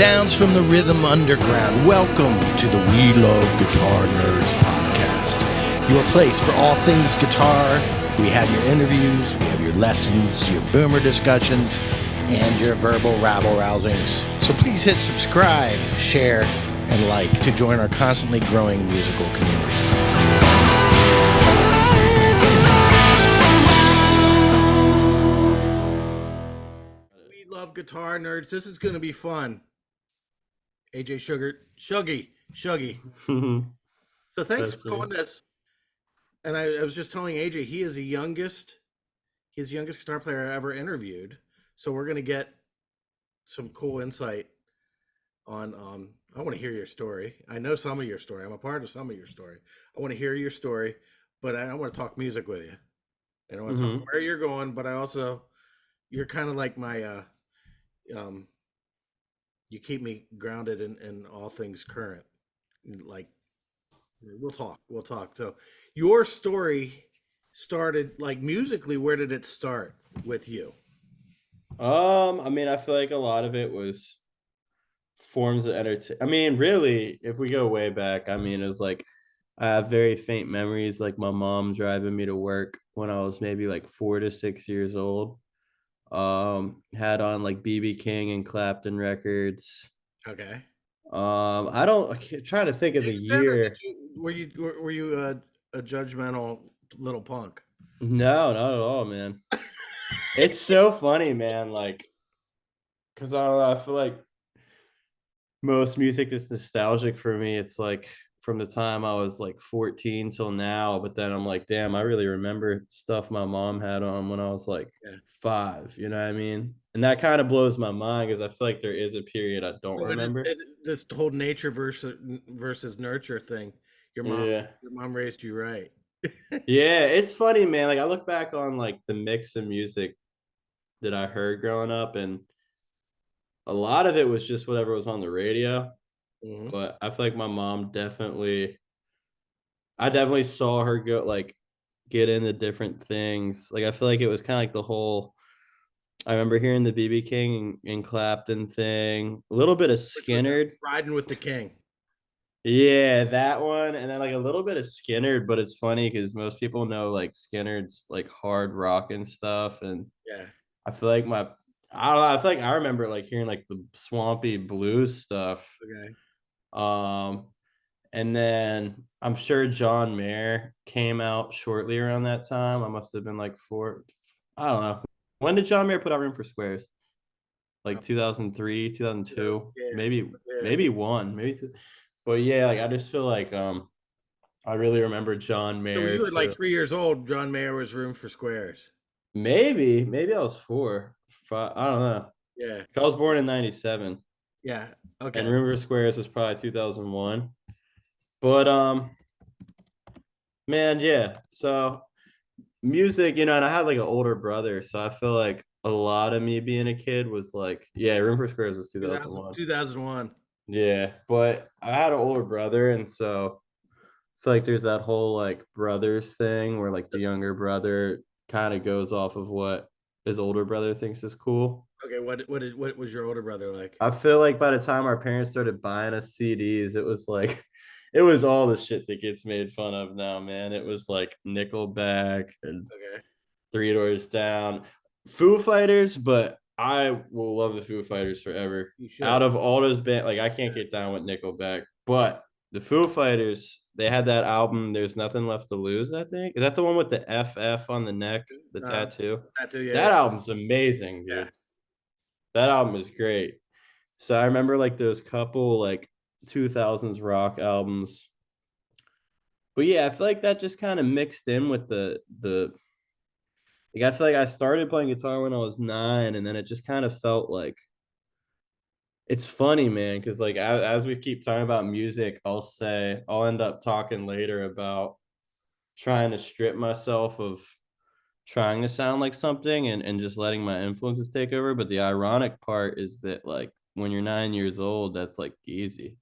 sounds from the rhythm underground. Welcome to the We Love Guitar Nerds podcast, your place for all things guitar. We have your interviews, we have your lessons, your boomer discussions, and your verbal rabble-rousings. So please hit subscribe, share, and like to join our constantly growing musical community. We love guitar nerds. This is going to be fun. Ajay Shughart, Shuggy. So thanks for calling this. And I was just telling AJ he's the youngest guitar player I ever interviewed. So we're gonna get some cool insight on I want to hear your story. I know some of your story. I'm a part of some of your story. I want to hear your story, but I want to talk music with you. And I want to talk where you're going, but you're kind of like my you keep me grounded in all things current. Like we'll talk. So your story started like musically. Where did it start with you? I mean, I feel like a lot of it was forms of entertainment. I mean, really, if we go way back, I mean, it was like I have very faint memories, like my mom driving me to work when I was maybe like 4 to 6 years old. Had on like BB King and Clapton records. Okay. I can't try to think of the year. Were you a judgmental little punk? No, not at all, man. It's so funny, man. Like, cause I don't know, I feel like most music is nostalgic for me. It's like from the time I was like 14 till now, but then I'm like, damn, I really remember stuff my mom had on when I was like 5, you know what I mean? And that kind of blows my mind because I feel like there is a period I don't remember. This whole nature versus nurture thing. Your mom raised you right. Yeah, it's funny, man. Like I look back on like the mix of music that I heard growing up, and a lot of it was just whatever was on the radio. But I feel like my mom I definitely saw her get into different things. Like I feel like it was kind of like the whole. I remember hearing the BB King and Clapton thing, a little bit of Skinner, Riding with the King. Yeah, that one, and then like a little bit of Skinner. But it's funny because most people know like Skinner's like hard rock and stuff, and I feel like I don't know. I feel like I remember like hearing like the swampy blues stuff. Okay. And then I'm sure John Mayer came out shortly around that time. I must have been like 4. I don't know. When did John Mayer put out Room for Squares? Like 2003, 2002, maybe 1, maybe 2. But yeah, like I just feel like I really remember John Mayer. So you were like 3 years old. John Mayer was Room for Squares. Maybe I was 4, 5. I don't know. Yeah. I was born in 97. Yeah. Okay. And Room for Squares was probably 2001. But man, yeah. So music, and I had like an older brother, so I feel like a lot of me being a kid was like, Room for Squares was 2001. 2001. Yeah, but I had an older brother, and so I feel like there's that whole like brothers thing where like the younger brother kind of goes off of what his older brother thinks is cool. Okay, what was your older brother like? I feel like by the time our parents started buying us CDs, it was like it was all the shit that gets made fun of now, man. It was like Nickelback and Three Doors Down, Foo Fighters, but I will love the Foo Fighters forever. Out of all those bands, like I can't get down with Nickelback, but the Foo Fighters, they had that album, There's Nothing Left to Lose, I think. Is that the one with the FF on the neck, the tattoo? That album's amazing, dude. That album is great. So I remember like those couple like 2000s rock albums. But yeah, I feel like that just kind of mixed in with the like I feel like I started playing guitar when I was 9, and then it just kind of felt like it's funny, man, because like as we keep talking about music, I'll end up talking later about trying to strip myself of trying to sound like something and just letting my influences take over. But the ironic part is that like when you're 9 years old, that's like easy.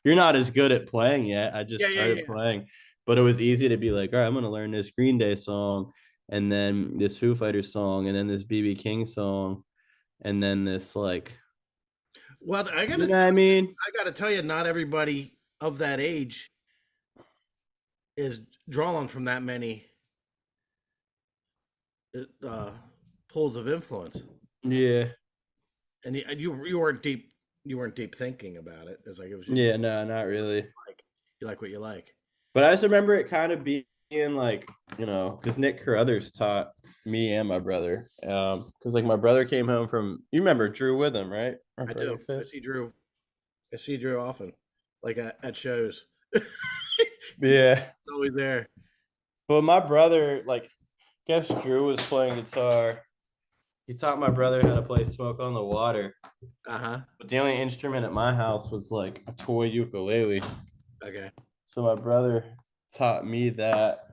You're not as good at playing yet. I just started playing, but it was easy to be like, all right, I'm gonna learn this Green Day song, and then this Foo Fighters song, and then this BB King song, and then this like Well, You know what I mean? I gotta tell you, not everybody of that age is drawing from that many uh, pools of influence. Yeah. And you weren't deep, you weren't deep thinking about it. It's like it was just Yeah, no, not really. like you like what you like. But I just remember it kind of being like, because Nick Carruthers taught me and my brother. Because like my brother came home from, you remember Drew with him, right? Our I brother do. Fitz. I see Drew often, like at shows. Yeah. Always there. But my brother, like, guess Drew was playing guitar. He taught my brother how to play Smoke on the Water. Uh huh. But the only instrument at my house was like a toy ukulele. Okay. So my brother taught me that.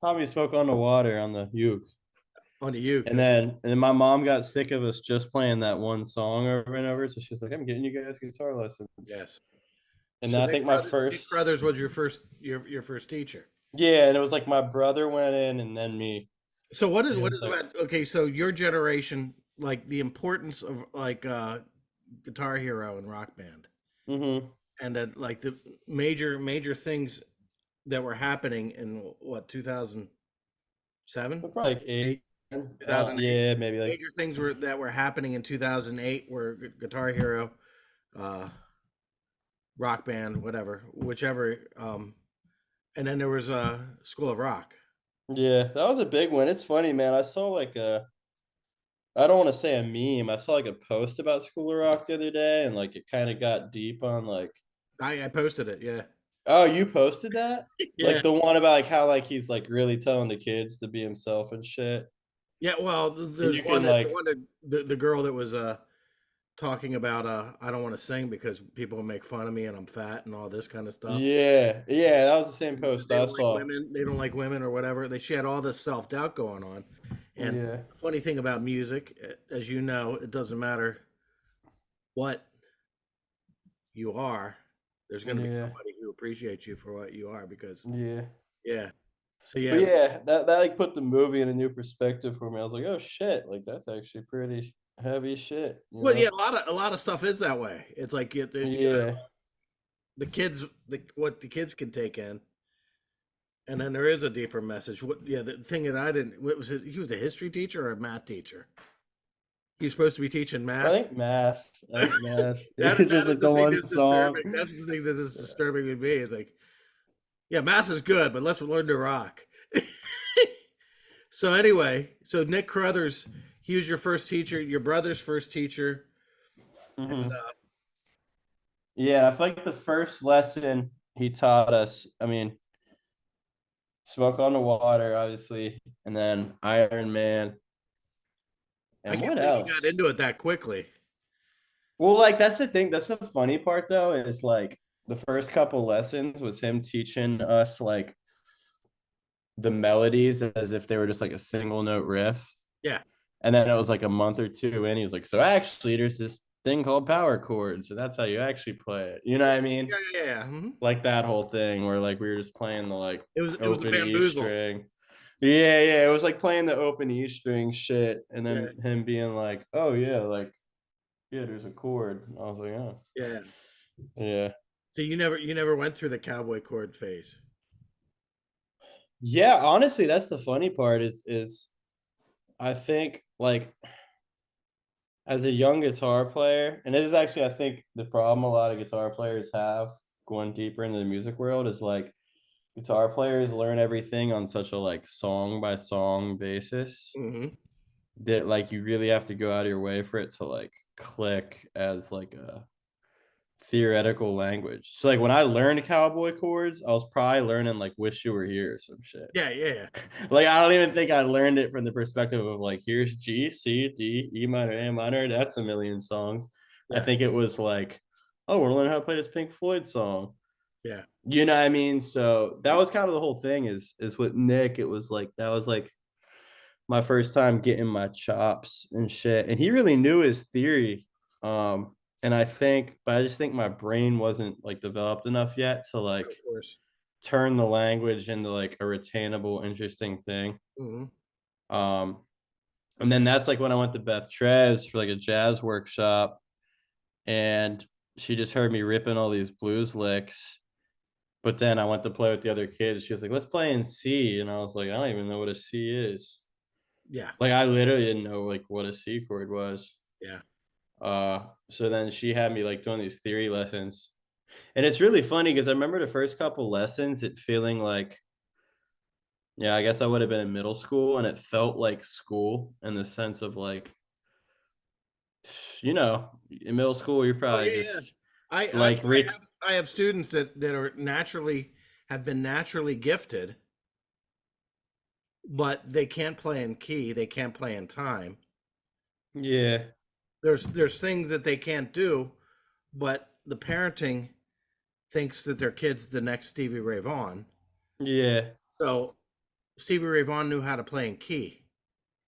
Taught me to Smoke on the Water on the uke. On to you. And then my mom got sick of us just playing that one song over and over. So she's like, I'm getting you guys guitar lessons. Yes. And So then I think my Nick first, Brothers was your first teacher. yeah, and it was like my brother went in and then me. So And what it's is like, about okay, so your generation, like the importance of like Guitar Hero and Rock Band mm-hmm. and like the major things that were happening in what 2007, Probably like 8. 2008. Yeah, maybe like, Major things that were happening in 2008 were Guitar Hero, uh, Rock Band, whatever, whichever. And then there was School of Rock. yeah, that was a big one. It's funny, man. I saw like I don't want to say a meme. I saw like a post about School of Rock the other day, and like it kind of got deep on like, I posted it. Yeah, oh, you posted that? yeah, Like the one about like how like he's like really telling the kids to be himself and shit. yeah. Well, And there's you can like, the girl that was talking about I don't want to sing because people will make fun of me and I'm fat and all this kind of stuff. yeah, yeah, that was the same And said post I saw. they don't like women or whatever. She had all this self doubt going on. And Yeah, the funny thing about music, as you know, it doesn't matter what you are. There's going to be yeah, somebody who appreciates you for what you are because yeah. yeah. So But yeah, yeah, that like put the movie in a new perspective for me. I was like, oh shit, like that's actually pretty heavy shit, you well, yeah, know? a lot of stuff is that way. It's like you got Yeah, the kids, what the kids can take in, and then there is a deeper message. What, yeah, the thing that I didn't, what was it? He was a history teacher or a math teacher. He was supposed to be teaching I math. think math. I think math. It's That just is like the the thing one that's song. disturbing. That's the thing that is disturbing with me. Is like, yeah, math is good, but let's learn to rock. So anyway, so Nick Carruthers, he was your first teacher, your brother's first teacher, and Mhm. Yeah, I feel like the first lesson he taught us, I mean, Smoke on the Water, obviously, and then Iron Man. I And can't what believe you got else? into it that quickly. Well, like that's the thing. That's the funny part though, is like the first couple lessons was him teaching us like the melodies as if they were just like a single note riff. Yeah, And then it was like a month or two and he's like, so actually there's this thing called power chords. So that's how you actually play it. You know what I mean? yeah. Mhm. Like that whole thing where like we were just playing the like It was a open E bamboozle. string. Yeah, yeah. It was like playing the open E string shit. And Yeah, then him being like, oh yeah, like, yeah, there's a chord. And I was like, oh. yeah. Yeah. So you never went through the cowboy chord phase. Yeah, honestly, that's the funny part is I think like as a young guitar player, and it is actually I think the problem a lot of guitar players have going deeper into the music world is like guitar players learn everything on such a like song by song basis Hmm. that like you really have to go out of your way for it to like click as like a theoretical language. So like when I learned cowboy chords, I was probably learning like "Wish You Were Here" or some shit. Yeah, yeah, Like I don't even think I learned it from the perspective of like here's G, C, D, E minor, A minor. That's a million songs. I yeah, think it was like, oh, we're learning how to play this Pink Floyd song. yeah. You know what I mean? So that was kind of the whole thing. Is with Nick. It was like that was like my first time getting my chops and shit, and he really knew his theory. And I think, but I just think my brain wasn't like developed enough yet to like Of course. turn the language into like a retainable, interesting thing. Hmm. Um, and then that's like when I went to Beth Trez for like a jazz workshop. and she just heard me ripping all these blues licks. But then I went to play with the other kids. She was like, "Let's play in C," and I was like, "I don't even know what a C is." Yeah. Like I literally didn't know like what a C chord was. Yeah. So then she had me like doing these theory lessons, and it's really funny because I remember the first couple lessons, it feeling like, yeah, I guess I would have been in middle school, and it felt like school in the sense of like, in middle school you're Oh probably yeah, yeah. just I I like I have I have students that are naturally have been naturally gifted, but they can't play in key. They can't play in time. yeah, There's things that they can't do, but the parenting thinks that their kid's the next Stevie Ray Vaughan. yeah, So Stevie Ray Vaughan knew how to play in key.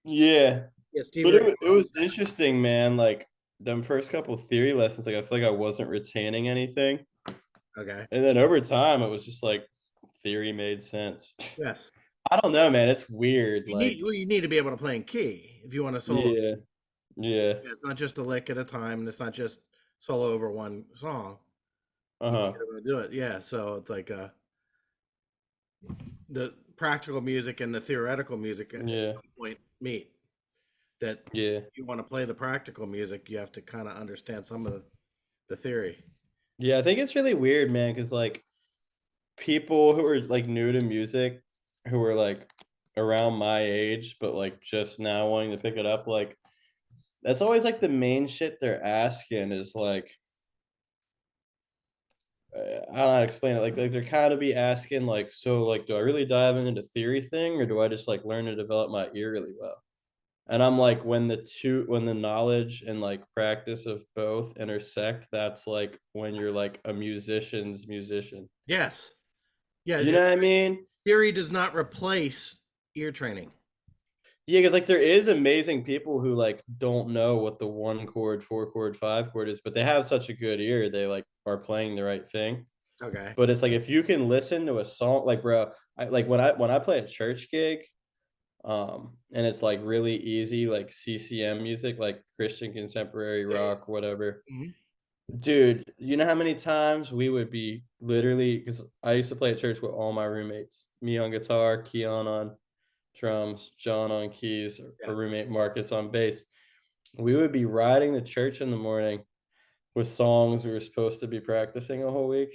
yeah. Yeah, Stevie But Ray it Vaughan. was interesting, man. Like them first couple theory lessons, like I feel like I wasn't retaining anything, Okay. and then over time, it was just like theory made sense. Yes. I don't know, man. It's weird. Like, You need to be able to play in key if you want to solo. yeah, yeah, Yeah, it's not just a lick at a time, and it's not just solo over one song. uh You huh, gotta do it. Yeah. So it's like the practical music and the theoretical music at yeah, some point meet. That yeah, you want to play the practical music, you have to kind of understand some of the theory. yeah. I think it's really weird, man, because like people who are like new to music, who are like around my age, but like just now wanting to pick it up, like that's always like the main shit they're asking is like, I don't know how to explain it. Like they're kind of be asking like, so like, do I really dive into the theory thing, or do I just like learn to develop my ear really well? And I'm like, when the knowledge and like practice of both intersect, that's like when you're like a musician's musician. Yes. Yeah. You know what I mean? Theory does not replace ear training. Yeah, because like there is amazing people who like don't know what the one chord, four chord, five chord is, but they have such a good ear, they like are playing the right thing. Okay. But it's like if you can listen to a song, like bro, I like when I play a church gig, and it's like really easy, like CCM music, like Christian contemporary Yeah. rock, whatever. Yeah. Mhm. Dude, you know how many times we would be literally, because I used to play at church with all my roommates, me on guitar, Keon on drums, John on keys, Yeah. our roommate Marcus on bass. We would be riding the church in the morning with songs we were supposed to be practicing a whole week.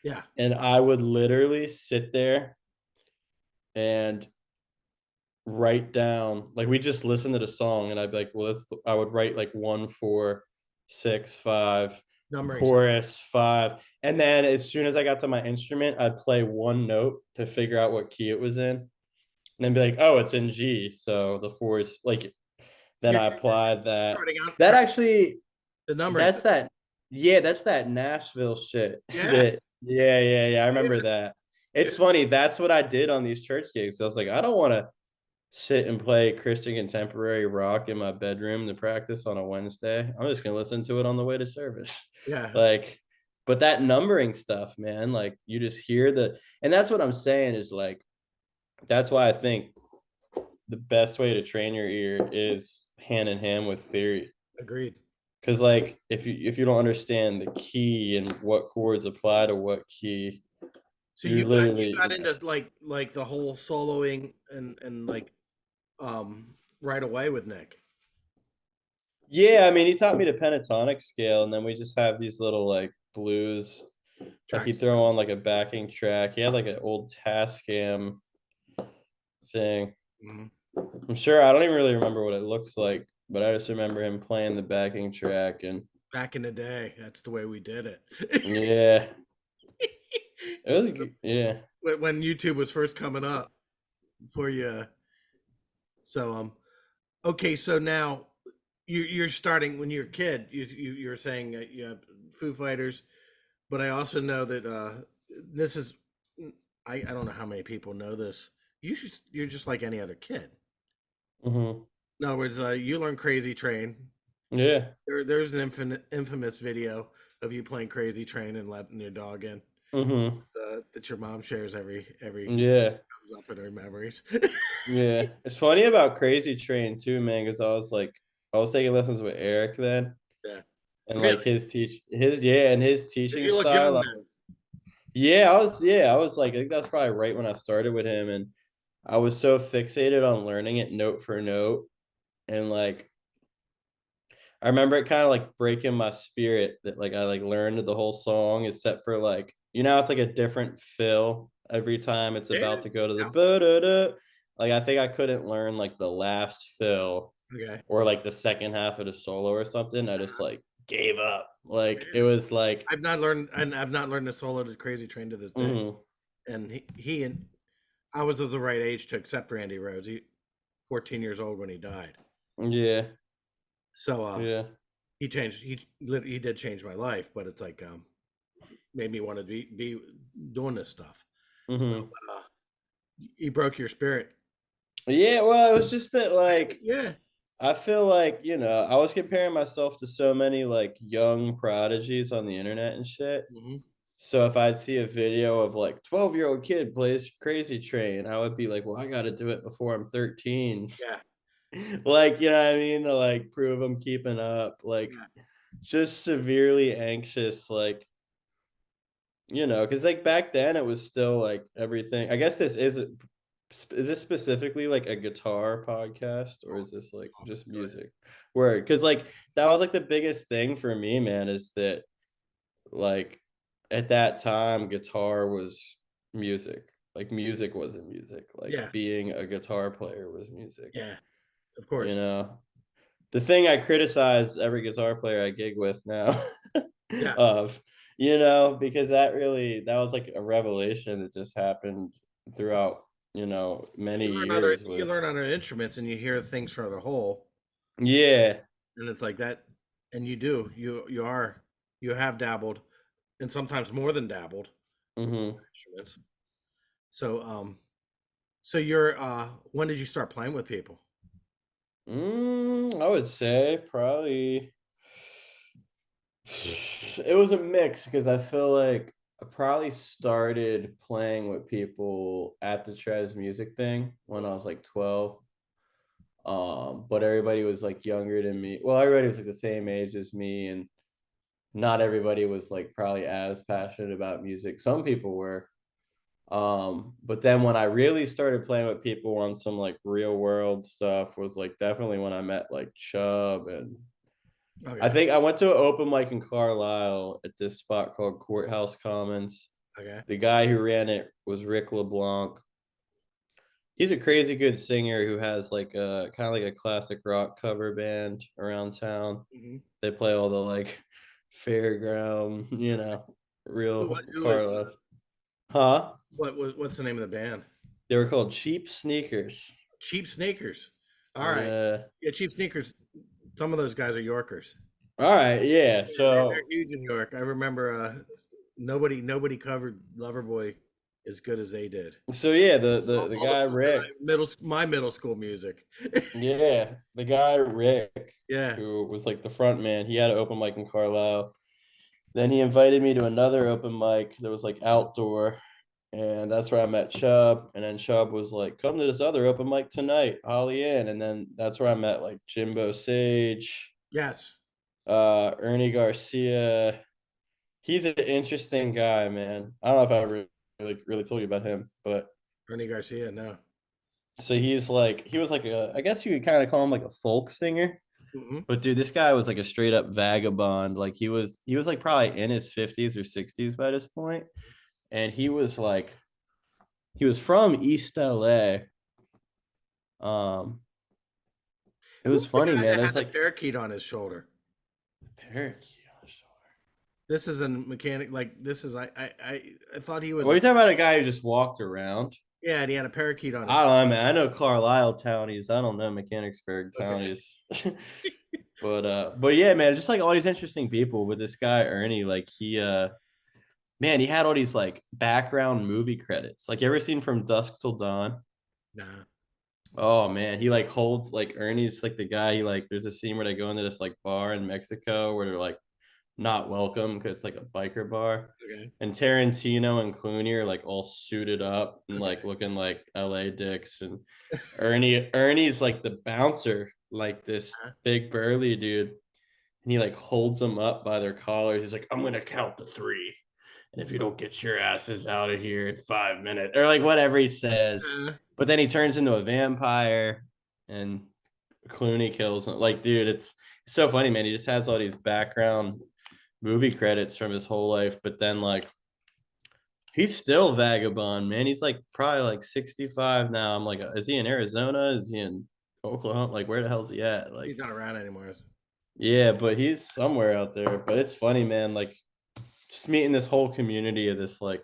Yeah. And I would literally sit there and write down, like we just listen to the song and I'd be like, well, I would write like 1 4 6 5 Numbering system. chorus 5. And then as soon as I got to my instrument, I'd play one note to figure out what key it was in. And then be like, oh, it's in G. So the four is like, then You're I applied that. starting out That actually, the numbering that's system. that, yeah, that's that Nashville shit. Yeah. That, yeah, yeah, yeah. I remember that. Yeah. It's funny. That's what I did on these church gigs. I was like, I don't want to sit and play Christian contemporary rock in my bedroom to practice on a Wednesday. I'm just gonna listen to it on the way to service. Yeah. Like, but that numbering stuff, man, like you just hear and that's what I'm saying is like, that's why I think the best way to train your ear is hand in hand with theory. Agreed. Because like if you don't understand the key and what chords apply to what key, So you're you literally, got into like the whole soloing and like right away with Nick. yeah, I mean, he taught me the pentatonic scale, and then we just have these little like blues. Like he'd Tracks. throw on like a backing track. He had like an old Tascam thing. Mhm. I'm sure I don't even really remember what it looks like, but I just remember him playing the backing track, and Back in the day, that's the way we did it. yeah, it was yeah. When YouTube was first coming up for you. So okay, so now you're starting when you're a kid. You're saying you have Foo Fighters, but I also know that this is I don't know how many people know this. You're just like any other kid. Hmm. In other words, you learn Crazy Train. Yeah. There's an infamous video of you playing Crazy Train and letting your dog in Hmm. that your mom shares every Yeah. comes up in her memories. Yeah. It's funny about Crazy Train too, man, because I was taking lessons with Eric then. Yeah. And Really? like his Because teaching you look young style. then. I was like, I think that's probably right when I started with him, and I was so fixated on learning it note for note, and like I remember it kind of like breaking my spirit that like I like learned the whole song except for like it's like a different fill every time it's Yeah. about to go to the Yeah. ba-da-da. Like I think I couldn't learn like the last fill Okay. or like the second half of the solo or something. I just like gave up. Like it Yeah. was like I've not learned the solo to Crazy Train to this day. mhm. And he and I was of the right age to accept Randy Rhoads. He 14 years old when he died. Yeah, So yeah. he changed he did change my life, but it's like made me want to be doing this stuff. So Mhm. he broke your spirit. Yeah, well, it was just that like Yeah. I feel like, I was comparing myself to so many like young prodigies on the internet and shit. Hmm. So if I'd see a video of like 12-year-old kid plays Crazy Train, I would be like, well, I got to do it before I'm 13. Yeah. Like, you know what I mean? To like prove I'm keeping up. Like, Yeah. just severely anxious. Like, because like back then it was still like everything. I guess is this specifically like a guitar podcast or is this like Oh, just go ahead. music? Word. Because like that was like the biggest thing for me, man, is that like at that time guitar was music. Like music wasn't music. Like Yeah. being a guitar player was music. Yeah. Of You course. know, the thing I criticize every guitar player I gig with now Yeah. of, because that was like a revelation that just happened throughout, many years You was learn other instruments and you hear things from the whole, yeah. and it's like that. And you do you have dabbled, and sometimes more than dabbled with Hmm. instruments. So so you're when did you start playing with people? I would say probably it was a mix because I feel like I probably started playing with people at the Trez music thing when I was like 12. But everybody was like younger than me. Well, everybody was like the same age as me, and not everybody was like probably as passionate about music. Some people were. But then when I really started playing with people on some like real world stuff was like definitely when I met like Chubb, and I Okay. think I went to an open mic in Carlisle at this spot called Courthouse Commons. Okay. The guy who ran it was Rick LeBlanc. He's a crazy good singer who has like a kind of like a classic rock cover band around town. Hmm. They play all the like fairground, real Who is Carlisle. Huh? what's the name of the band? They were called Cheap Sneakers. Cheap Sneakers. All right. Yeah. Yeah, Cheap Sneakers. Some of those guys are Yorkers. All right. Yeah. Yeah, they're So huge in York. I remember nobody covered Loverboy as good as they did. yeah, the All the guy stuff that Rick. my middle school music. Yeah, the guy Rick, Yeah. who was like the front man, he had an open mic in Carlisle. Then he invited me to another open mic that was like outdoor, and that's where I met Chubb. And then Chubb was like, "Come to this other open mic tonight, Holly Inn." And then that's where I met like Jimbo Sage, Yes. Ernie Garcia. He's an interesting guy, man. I don't know if I really told you about him, but Ernie Garcia. No. so he was like I guess you could kind of call him like a folk singer. Hmm. But dude, this guy was like a straight up vagabond. Like he was like probably in his 50s or 60s by this point. And he was from East LA. Um it Who was was the funny, guy man. that It had was the like parakeet on his shoulder? parakeet on the shoulder. This is a mechanic. Like this is I thought he was What are a you talking about, a guy who just walked around? yeah. And he had a parakeet on his. I don't know, man. I know Carlisle townies. I don't know Mechanicsburg Okay. townies. But yeah, man, just like all these interesting people with this guy Ernie, like he man, he had all these like background movie credits. Like you ever seen From Dusk Till Dawn? Nah. Oh man, he like holds like Ernie's like the guy. He like there's a scene where they go into this like bar in Mexico where they're like not welcome because it's like a biker bar. Okay. And Tarantino and Clooney are like all suited up and Okay. like looking like LA dicks. And Ernie's like the bouncer, like this Huh? big burly dude. and he like holds them up by their collars. He's like, I'm gonna count to three. And if you don't get your asses out of here in 5 minutes, or like whatever he says. But then he turns into a vampire and Clooney kills him. Like, dude, it's so funny, man. He just has all these background movie credits from his whole life, but then like he's still vagabond, man. He's like probably like 65 now. I'm like, is he in Arizona? Is he in Oklahoma? Like, where the hell's he at? Like, He's not around anymore. yeah, but he's somewhere out there. But it's funny, man. Like, just meeting this whole community of this like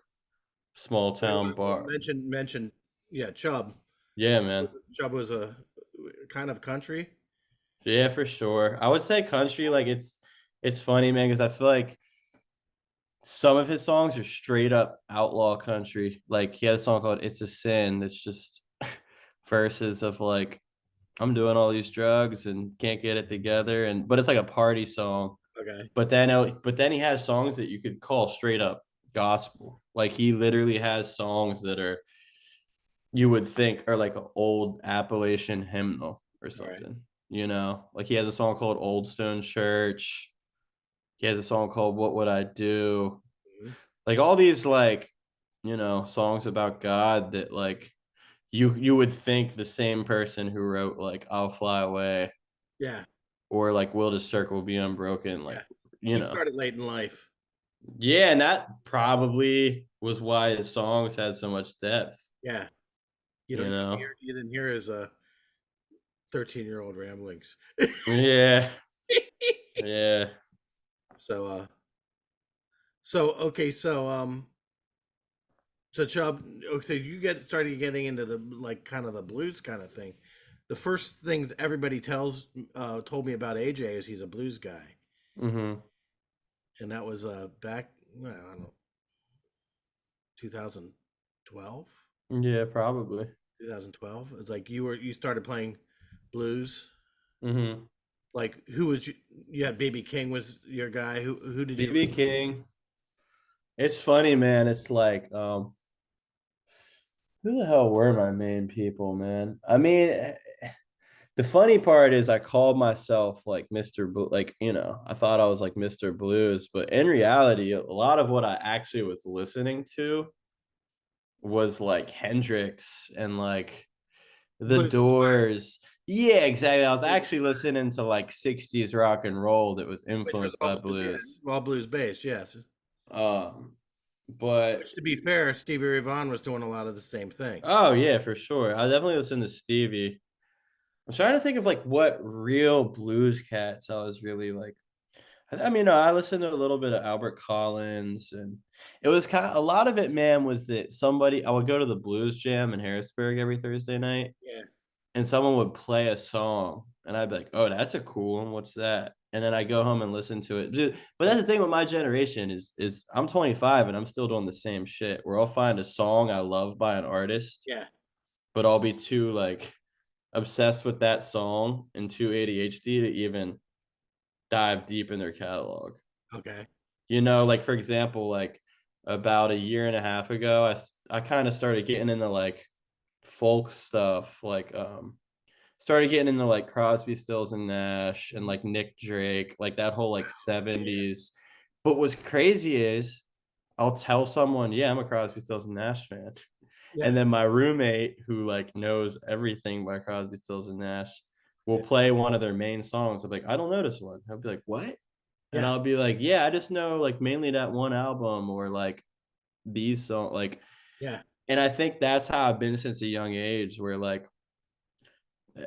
small town bar. Mention, yeah, Chubb. Yeah, man. Chubb was a kind of country. Yeah, for sure. I would say country. Like, it's funny, man, because I feel like some of his songs are straight up outlaw country. Like he had a song called "It's a Sin" that's just verses of like I'm doing all these drugs and can't get it together, and but it's like a party song. Okay. But then he has songs that you could call straight up gospel. Like he literally has songs that are you would think are like an old Appalachian hymnal or something. Right. You know, like he has a song called "Old Stone Church." He has a song called "What Would I Do." Mm-hmm. Like all these like, you know, songs about God that like you would think the same person who wrote like "I'll Fly Away." Yeah. Or like "Will the Circle Be Unbroken?" Like, yeah. He started late in life. Yeah, and that probably was why his songs had so much depth. Yeah. You didn't hear his 13-year-old ramblings. Yeah. Yeah. So okay, so Chubb, okay, you started getting into the like kind of the blues kind of thing. The first things everybody told me about AJ is he's a blues guy. Mm-hmm. And that was back, I don't know, 2012. Yeah, probably 2012. It's like you started playing blues. Mm-hmm. Like who was you had BB King was your guy. Who did you? BB King. It's funny, man. It's like who the hell were my main people, man? I mean, the funny part is I called myself like Mr. Blue, like, you know, I thought I was like Mr. Blues, but in reality, a lot of what I actually was listening to was like Hendrix and like the Blues Doors. Yeah, exactly. I was actually listening to like 60s rock and roll that was which was influenced by blues. all blues based, yes. But Which, to be fair, Stevie Ray Vaughan was doing a lot of the same thing. oh yeah, for sure. I definitely listened to Stevie. I'm trying to think of like what real blues cats I was really like. I mean, I listened to a little bit of Albert Collins, and it was kind of a lot of it, man, was that somebody I would go to the blues jam in Harrisburg every Thursday night. Yeah. And someone would play a song, and I'd be like, "Oh, that's a cool one. What's that?" And then I go home and listen to it. But that's the thing with my generation is I'm 25 and I'm still doing the same shit. Where I'll find a song I love by an artist, Yeah. but I'll be too like obsessed with that song and too ADHD to even dive deep in their catalog. Okay. You know, like for example, like about a year and a half ago, I kind of started getting into like folk stuff, like started getting into like Crosby, Stills and Nash and like Nick Drake, like that whole like 70s. But what's crazy is I'll tell someone, yeah, I'm a Crosby, Stills and Nash fan. Yeah. And then my roommate who like knows everything by Crosby, Stills and Nash will play one of their main songs. I'm like, I don't know this one. I'll be like, what? And I'll be like, yeah, I just know like mainly that one album or like these songs. Like, yeah. And I think that's how I've been since a young age, where like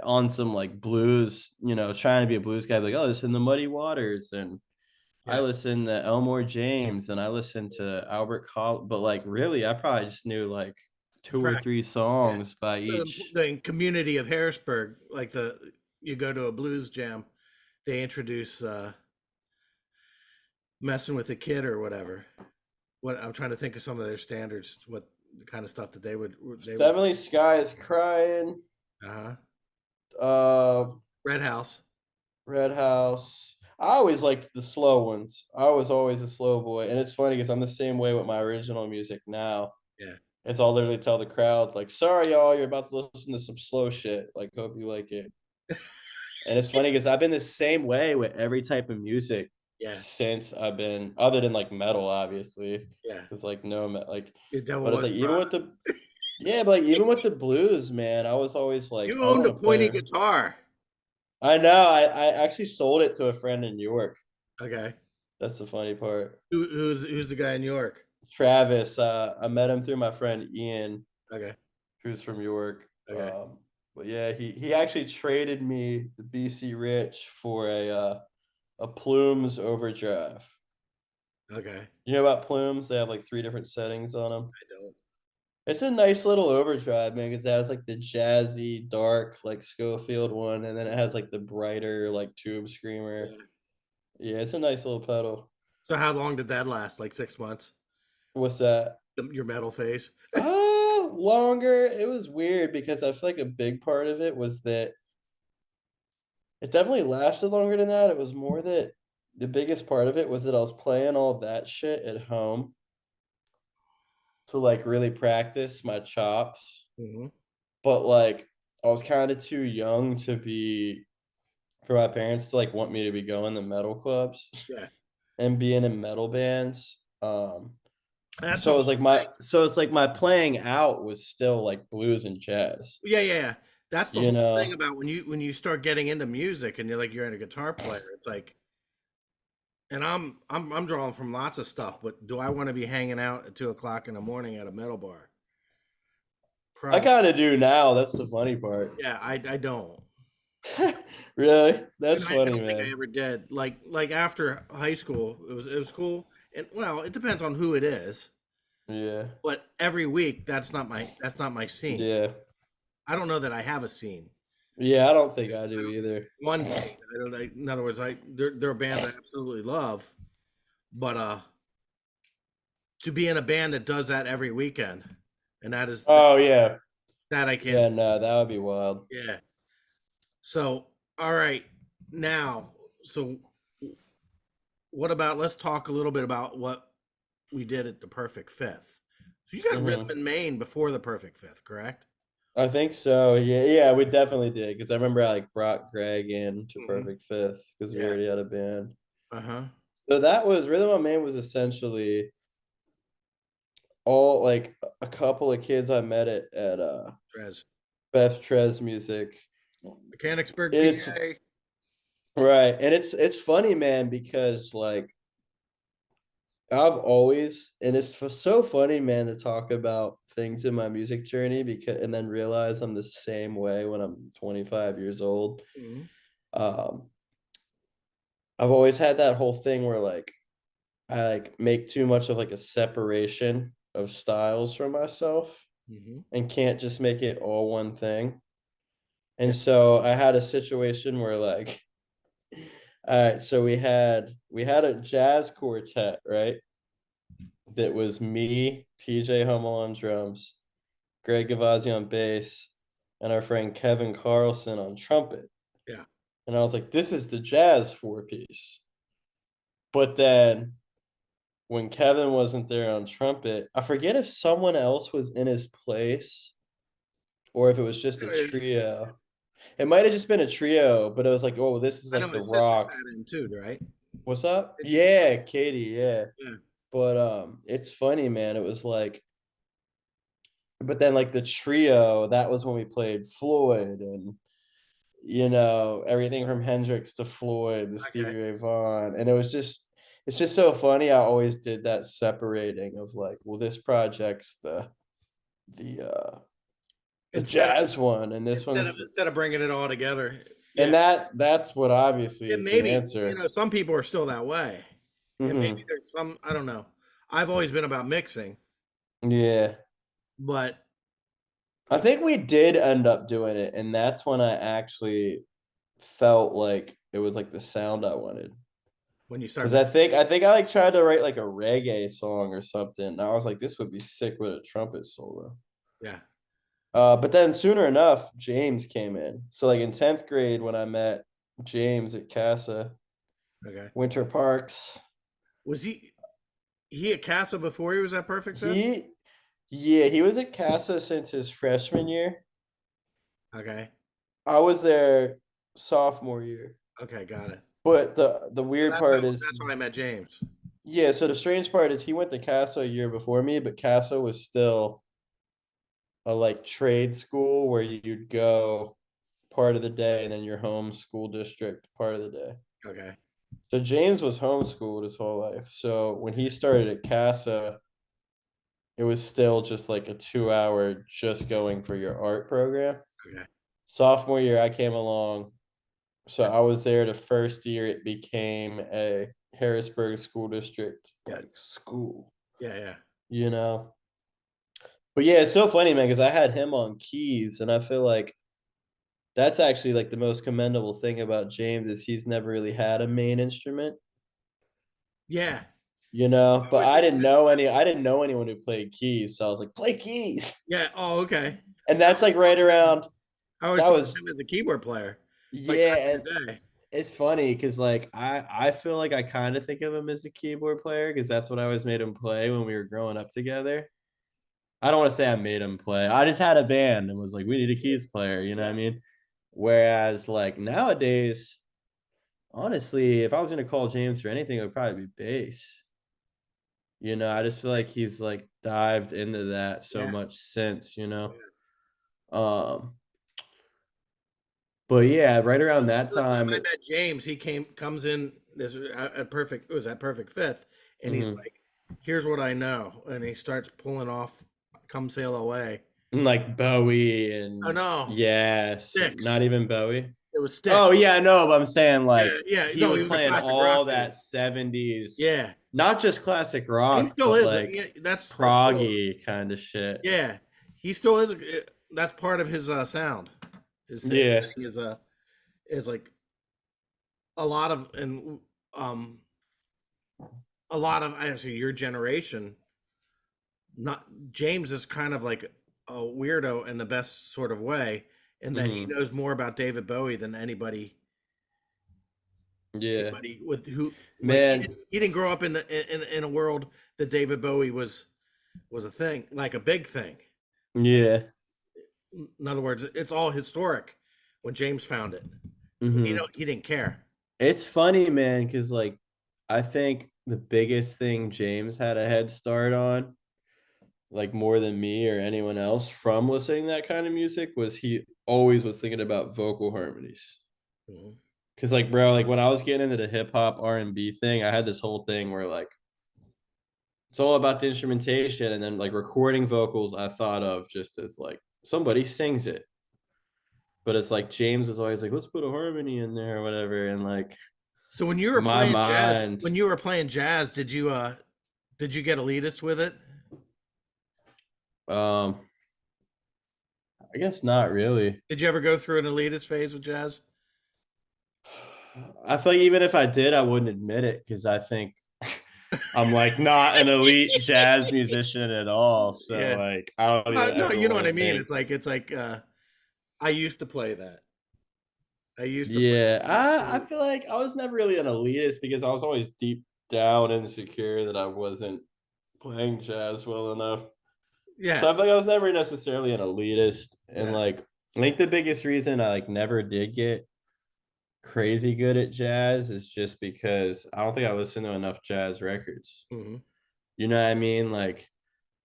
on some like blues, you know, trying to be a blues guy, like, oh, listen to Muddy Waters, and I listen to Elmore James, and I listen to Albert Collins, but like really, I probably just knew like two or three songs by each. The community of Harrisburg, like you go to a blues jam, they introduce Messing with a Kid or whatever. What I'm trying to think of some of their standards, what kind of stuff that they would definitely Sky is Crying. Red House. I always liked the slow ones. I was always a slow boy, and it's funny because I'm the same way with my original music now. Yeah, it's all literally tell the crowd like, sorry y'all, you're about to listen to some slow shit, like hope you like it. And it's funny because I've been the same way with every type of music Yeah, since I've been, other than like metal, obviously. yeah. It's like no, like, The devil but it's was like even Prada. with the, yeah, but like even with the blues, man, I was always like, You I owned want a to play. pointy guitar. I know. I actually sold it to a friend in New York. Okay. That's the funny part. Who's the guy in New York? Travis, I met him through my friend Ian, Okay. who's from York. Okay. But yeah, he actually traded me the BC Rich for a Plumes overdrive. Okay. You know about Plumes? They have like three different settings on them. I don't. It's a nice little overdrive, man, because it has like the jazzy, dark, like Schofield one, and then it has like the brighter, like tube screamer. Yeah. Yeah, it's a nice little pedal. So how long did that last? Like 6 months? What's that? Your metal phase? Oh, longer. It was weird because I feel like a big part of it was that it definitely lasted longer than that. It was more that the biggest part of it was that I was playing all of that shit at home to like really practice my chops. Hmm. But like I was kind of too young to be for my parents to like want me to be going to metal clubs Yeah. and being in metal bands. That's the So it was whole like thing. my playing out was still like blues and jazz, Yeah, yeah, yeah. That's the you whole thing know. about when you start getting into music and you're a guitar player. It's like, and I'm drawing from lots of stuff, but do I want to be hanging out at 2 o'clock in the morning at a metal bar? I Probably. kind of do now. That's the funny part. Yeah, I don't. Really? And That's I funny, don't think I man. ever did. Like after high school, it was cool. And well, it depends on who it is. Yeah. But every week, that's not my scene. Yeah. I don't know that I have a scene. Yeah, I don't think I I do don't either. one scene. I don't. In other words, they're bands I absolutely love, but to be in a band that does that every weekend, and Oh yeah. that I can't. Yeah, no, that would be wild. Yeah. So all right, now, so what about? Let's talk a little bit about what we did at the Perfect Fifth. So you got Rhythm Hmm. in Maine before the Perfect Fifth, correct? I think so. Yeah, yeah, we definitely did because I remember I like brought Greg in to Hmm. Perfect Fifth because we Yeah. already had a band. Uh huh. So that was Rhythm on Main was essentially all like a couple of kids I met at Trez. Beth Trez Music. Mechanicsburg, And it's PA. right. And it's funny, man, because like I've always, and so funny, man, to talk about things in my music journey because, and then realize I'm the same way when I'm 25 years old. Hmm. Um, I've always had that whole thing where like I like make too much of like a separation of styles for myself Hmm. and can't just make it all one thing. Yeah. And so I had a situation where like, all right, so we had a jazz quartet, right? That was me, TJ Hummel on drums, Greg Gavazzi on bass, and our friend Kevin Carlson on trumpet. Yeah. And I was like, this is the jazz four piece. But then when Kevin wasn't there on trumpet, I forget if someone else was in his place or if it was just a trio. It might have just been a trio, but it was like, oh, this is I know like my the sister rock. sat in too, right? What's up? Did she? Yeah, Katie, yeah. Yeah. But it's funny, man. It was like, but then like the trio, that was when we played Floyd and everything from Hendrix to Floyd to Okay. Stevie Ray Vaughan. And it's just so funny. I always did that separating of like, well, this project's the the Instead of jazz one, and this instead of one's instead of bringing it all together. Yeah. and that's what obviously And is the maybe, answer. some people are still that way. And maybe Hmm. there's some, I don't know. I've always been about mixing, Yeah. but I think we did end up doing it, and that's when I actually felt like it was like the sound I wanted. when you start Because mixing, I think I like tried to write like a reggae song or something. And I was like, this would be sick with a trumpet solo. yeah. But then sooner enough, James came in. So like in 10th grade when I met James at Casa, Okay. Winter Parks, Was he at Casa before he was at Perfect Fifth? he yeah, he was at Casa since his freshman year. Okay. I was there sophomore year. Okay, got it. But the So weird part is, that's how I met James. yeah. So the strange part is he went to Casa a year before me, but Casa was still a like trade school where you'd go part of the day and then your home school district part of the day. Okay. So James was homeschooled his whole life. So when he started at Casa, it was still just like a 2 hour just going for your art program. Okay. Sophomore year, I came along. So I was there the first year it became a Harrisburg school district Yeah. like school, Yeah. Yeah. you know. But yeah, it's so funny, man, because I had him on keys, and I feel like that's actually like the most commendable thing about James is he's never really had a main instrument, Yeah. you know. But Which is, I didn't know anyone who played keys, so I was like, play keys. yeah. Oh, okay. And that's like right around I always that thought of was him as a keyboard player, like yeah, back in and the day. it's funny because like I feel like I kind of think of him as a keyboard player because that's what I always made him play when we were growing up together. I don't want to say I made him play. I just had a band and was like, we need a keys player, you know what I Yeah. mean? Whereas like nowadays, honestly, if I was gonna call James for anything, it would probably be bass. You know, I just feel like he's like dived into that so Yeah. much since, you know. Yeah. Um, but yeah, right around that First time time, I met James, he comes in this at perfect. It was at Perfect Fifth, and he's mhm. like, "Here's what I know," and he starts pulling off "Come Sail Away." And like Bowie Oh and no, yes, Sticks. not even Bowie. It was Oh Sticks. yeah, I know, but I'm saying Yeah, like yeah. he No, he was was a playing classic rock all dude. that 70s, Yeah, not just classic and he rock, still but is. like Yeah, that's still. proggy kind of shit. Yeah, he still is. That's part of his sound. His Yeah. thing is like a lot of and um a lot of actually your generation. Not James is kind of like a weirdo in the best sort of way, in that he Hmm. knows more about David Bowie than Yeah. anybody with who like Man. he didn't grow up in a world that David Bowie was a thing, like a big thing. Yeah. In other words, it's all historic when James found it. Hmm. He didn't care. It's funny, man, because like I think the biggest thing James had a head start on, like more than me or anyone else from listening to that kind of music, was he always was thinking about vocal harmonies. Mhm. Cause like bro, like when I was getting into the hip hop R&B thing, I had this whole thing where like it's all about the instrumentation and then like recording vocals I thought of just as like somebody sings it. But it's like James was always like, let's put a harmony in there or whatever. And like So when you were my playing jazz, mind, did you get elitist with it? um, I guess not really. Did you ever go through an elitist phase with jazz? I feel like even if I did, I wouldn't admit it because I think I'm like not an elite jazz musician at all. So Yeah. like I don't even No, ever you know want what to I mean. think. It's like I used to play that. I used to play. Yeah, I feel like I was never really an elitist because I was always deep down insecure that I wasn't playing jazz well enough. Yeah. So I feel like I was never necessarily an elitist. And Yeah. like I think the biggest reason I like never did get crazy good at jazz is just because I don't think I listened to enough jazz records. Hmm. You know what I mean? Like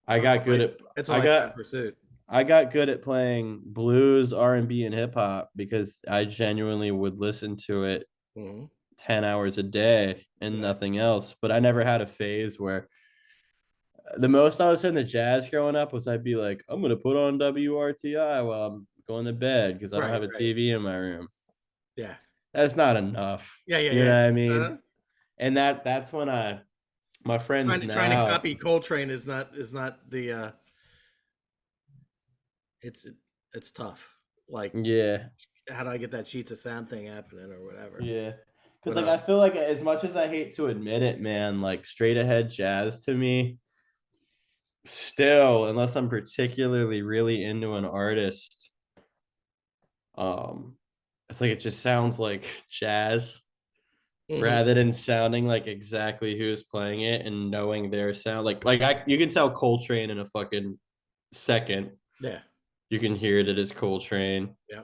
I Well, got good at it's a I lifetime got pursuit. I got good at playing blues, R&B, and hip hop because I genuinely would listen to it Hmm. 10 hours a day and Yeah. nothing else. But I never had a phase where the most I was into jazz growing up was I'd be like, I'm gonna put on WRTI while I'm going to bed because I don't Right. have a Right. TV in my room. Yeah. That's not enough. Yeah. Yeah. You know Yeah. what I Uh-huh. mean? And that's when I my friends Trying to now, copy Coltrane is not the it's it's tough. Like, yeah, how do I get that sheets of sound thing happening or whatever? yeah. Because But like I feel like as much as I hate to admit it, man, like straight ahead jazz to me, still, unless I'm particularly really into an artist, um, it's like it just sounds like jazz mhm. rather than sounding like exactly who's playing it and knowing their sound. Like you can tell Coltrane in a fucking second. Yeah. You can hear that it's Coltrane. Yeah.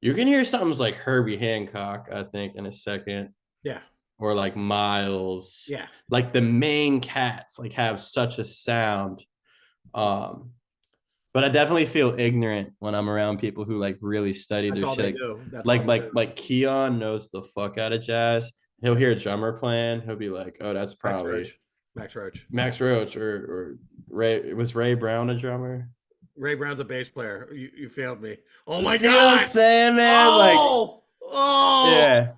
You can hear something's like Herbie Hancock, I think, in a second. Yeah. Or like Miles. Yeah. Like the main cats like have such a sound. Um, but I definitely feel ignorant when I'm around people who like really study That's their all they shit. do. That's all Like they like do. like Keon knows the fuck out of jazz. He'll hear a drummer playing. He'll be like, "Oh, that's Max probably Roach. Max Roach. Max Roach or Ray." Was Ray Brown a drummer? Ray Brown's a bass player. You failed me. Oh my See what I'm god. saying, man? Like, Oh. yeah.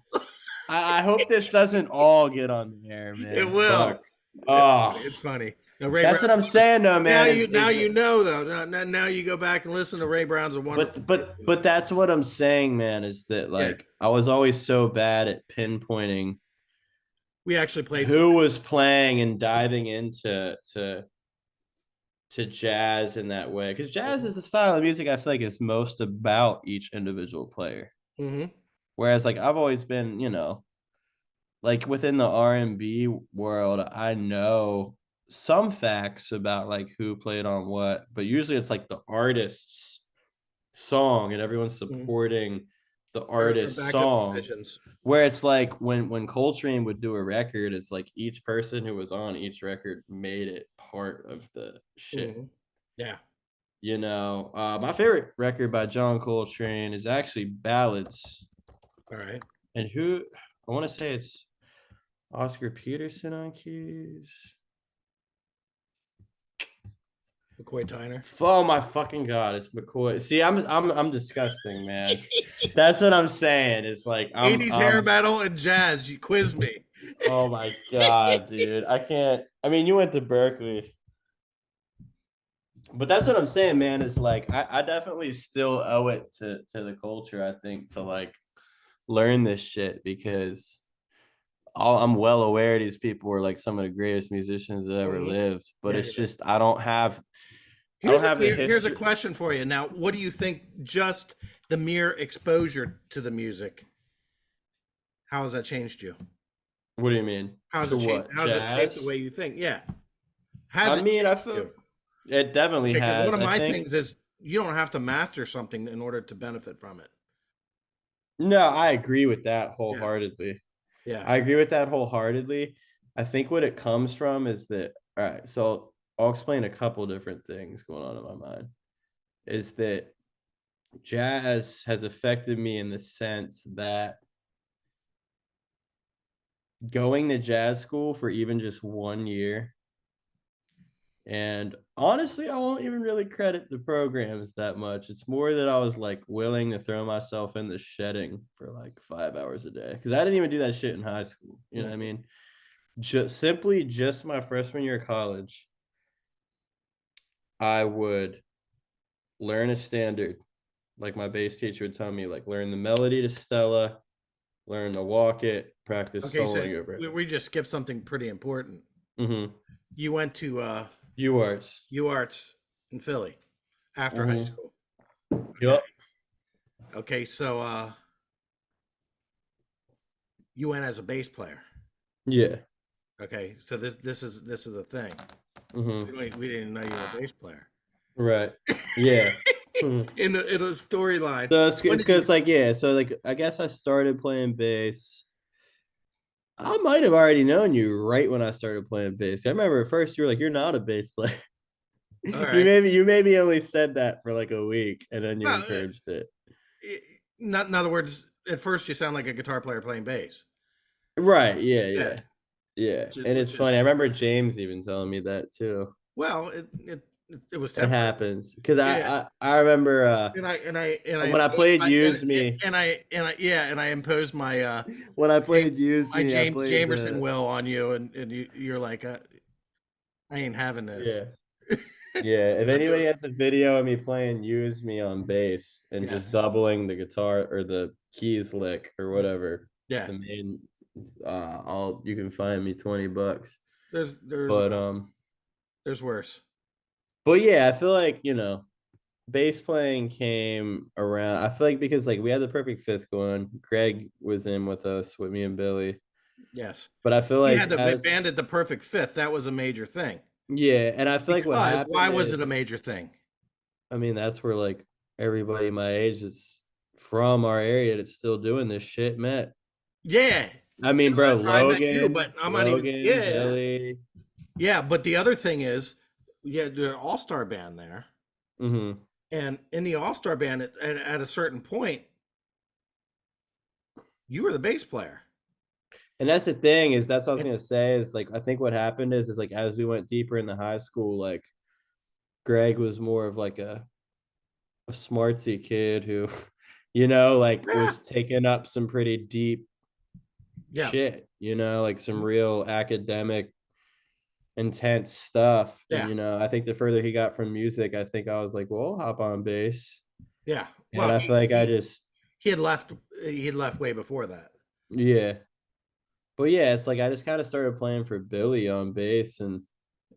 I hope this doesn't all get on the air, It man. Fuck. will. Oh, It's funny. No, Ray that's Brown. what I'm saying, though, Now man. you now Is you know though. Now you go back and listen to Ray Brown's a wonderful. but that's what I'm saying, man. Is that Yeah. like I was always so bad at pinpointing We actually played who was playing and diving into to jazz in that way, because jazz is the style of music I feel like is most about each individual player. Mm-hmm. Whereas like I've always been, like within the R&B world, I know some facts about like who played on what, but usually it's like the artist's song and everyone's supporting the Or artist's backup song. musicians. Where it's like when Coltrane would do a record, it's like each person who was on each record made it part of the shit. Mm-hmm. Yeah. My favorite record by John Coltrane is actually Ballads. All right. And who I want to say it's Oscar Peterson on keys. McCoy Tyner. Oh my fucking god, it's McCoy. See, I'm disgusting, man. That's what I'm saying. It's like 80s hair metal and jazz. You quiz me. Oh my god, dude. I can't. I mean, you went to Berkeley. But that's what I'm saying, man, is like I definitely still owe it to the culture, I think, to like learn this shit, because I'm well aware these people were like some of the greatest musicians that ever lived, but Yeah, it's just I don't have the here's a history. question for you. Now, what do you think? Just the mere exposure to the music, how has that changed you? What do you mean? How has To it changed? what? How has it shaped the Jazz? way you think? Yeah. I Has it mean, I changed feel you? it definitely Okay, because one has. of I my think things is you don't have to master something in order to benefit from it. no, I agree with that Yeah. wholeheartedly. Yeah. I agree with that wholeheartedly. I think what it comes from is that, all right, so I'll explain a couple different things going on in my mind. Is that jazz has affected me in the sense that going to jazz school for even just 1 year, and honestly, I won't even really credit the programs that much. It's more that I was like willing to throw myself in the shedding for like 5 hours a day, because I didn't even do that shit in high school. You know what I mean? Just my freshman year of college, I would learn a standard. Like my bass teacher would tell me, like learn the melody to Stella, learn to walk it, practice Okay, so soloing over it. we just skipped something pretty important. Mm-hmm. You went to UArts. UArts in Philly after high school. Yep. Okay, so you went as a bass player. Yeah. Okay, so this is a thing. Mm-hmm. We didn't know you were a bass player. Right. Yeah. in a storyline. So it's because like, yeah, so like I guess I started playing bass. I might have already known you right when I started playing bass. I remember at first you were like, "You're not a bass player." All right. You maybe only said that for like a week, and then you Well, encouraged it. not in other words, at first you sound like a guitar player playing bass. Right. Yeah. Yeah. Yeah. Yeah. And Which it's funny. I remember James even telling me that too. well, it was It temporary. happens because Yeah. I remember And I when I played Use Me, and I imposed my when I played Use my Me, I James played Jamerson the will on you, and you're like, I ain't having this. yeah. Yeah, if anybody has a video of me playing Use Me on bass and just Yes. doubling the guitar or the keys lick or whatever, Yeah. the main I'll you can find me $20. There's But there's worse. but yeah, I feel like, bass playing came around. I feel like because like we had the perfect fifth going. Greg was in with us, with me and Billy. Yes. But I feel You like had the as band at the perfect fifth. That was a major thing. yeah, and I feel like what Because why happened was it a is major thing? I mean, that's where like everybody my age is from our area that's still doing this shit met. Yeah. I mean, bro, That's how I met you, but I'm not even. Yeah. Billy. Yeah. But the other thing is, yeah, the All Star band there. Mm-hmm. And in the All Star band, at a certain point, you were the bass player. And that's the thing is that's what I was And, gonna say is like I think what happened is like as we went deeper into high school, like Greg was more of like a smartsy kid who, like yeah. was taking up some pretty deep Yeah. shit, like some real academic intense stuff. And Yeah. I think the further he got from music, I think I was like, well, I'll hop on bass. Yeah. And Well, I feel like I just he had left. He had left way before that. yeah. But yeah, it's like I just kind of started playing for Billy on bass and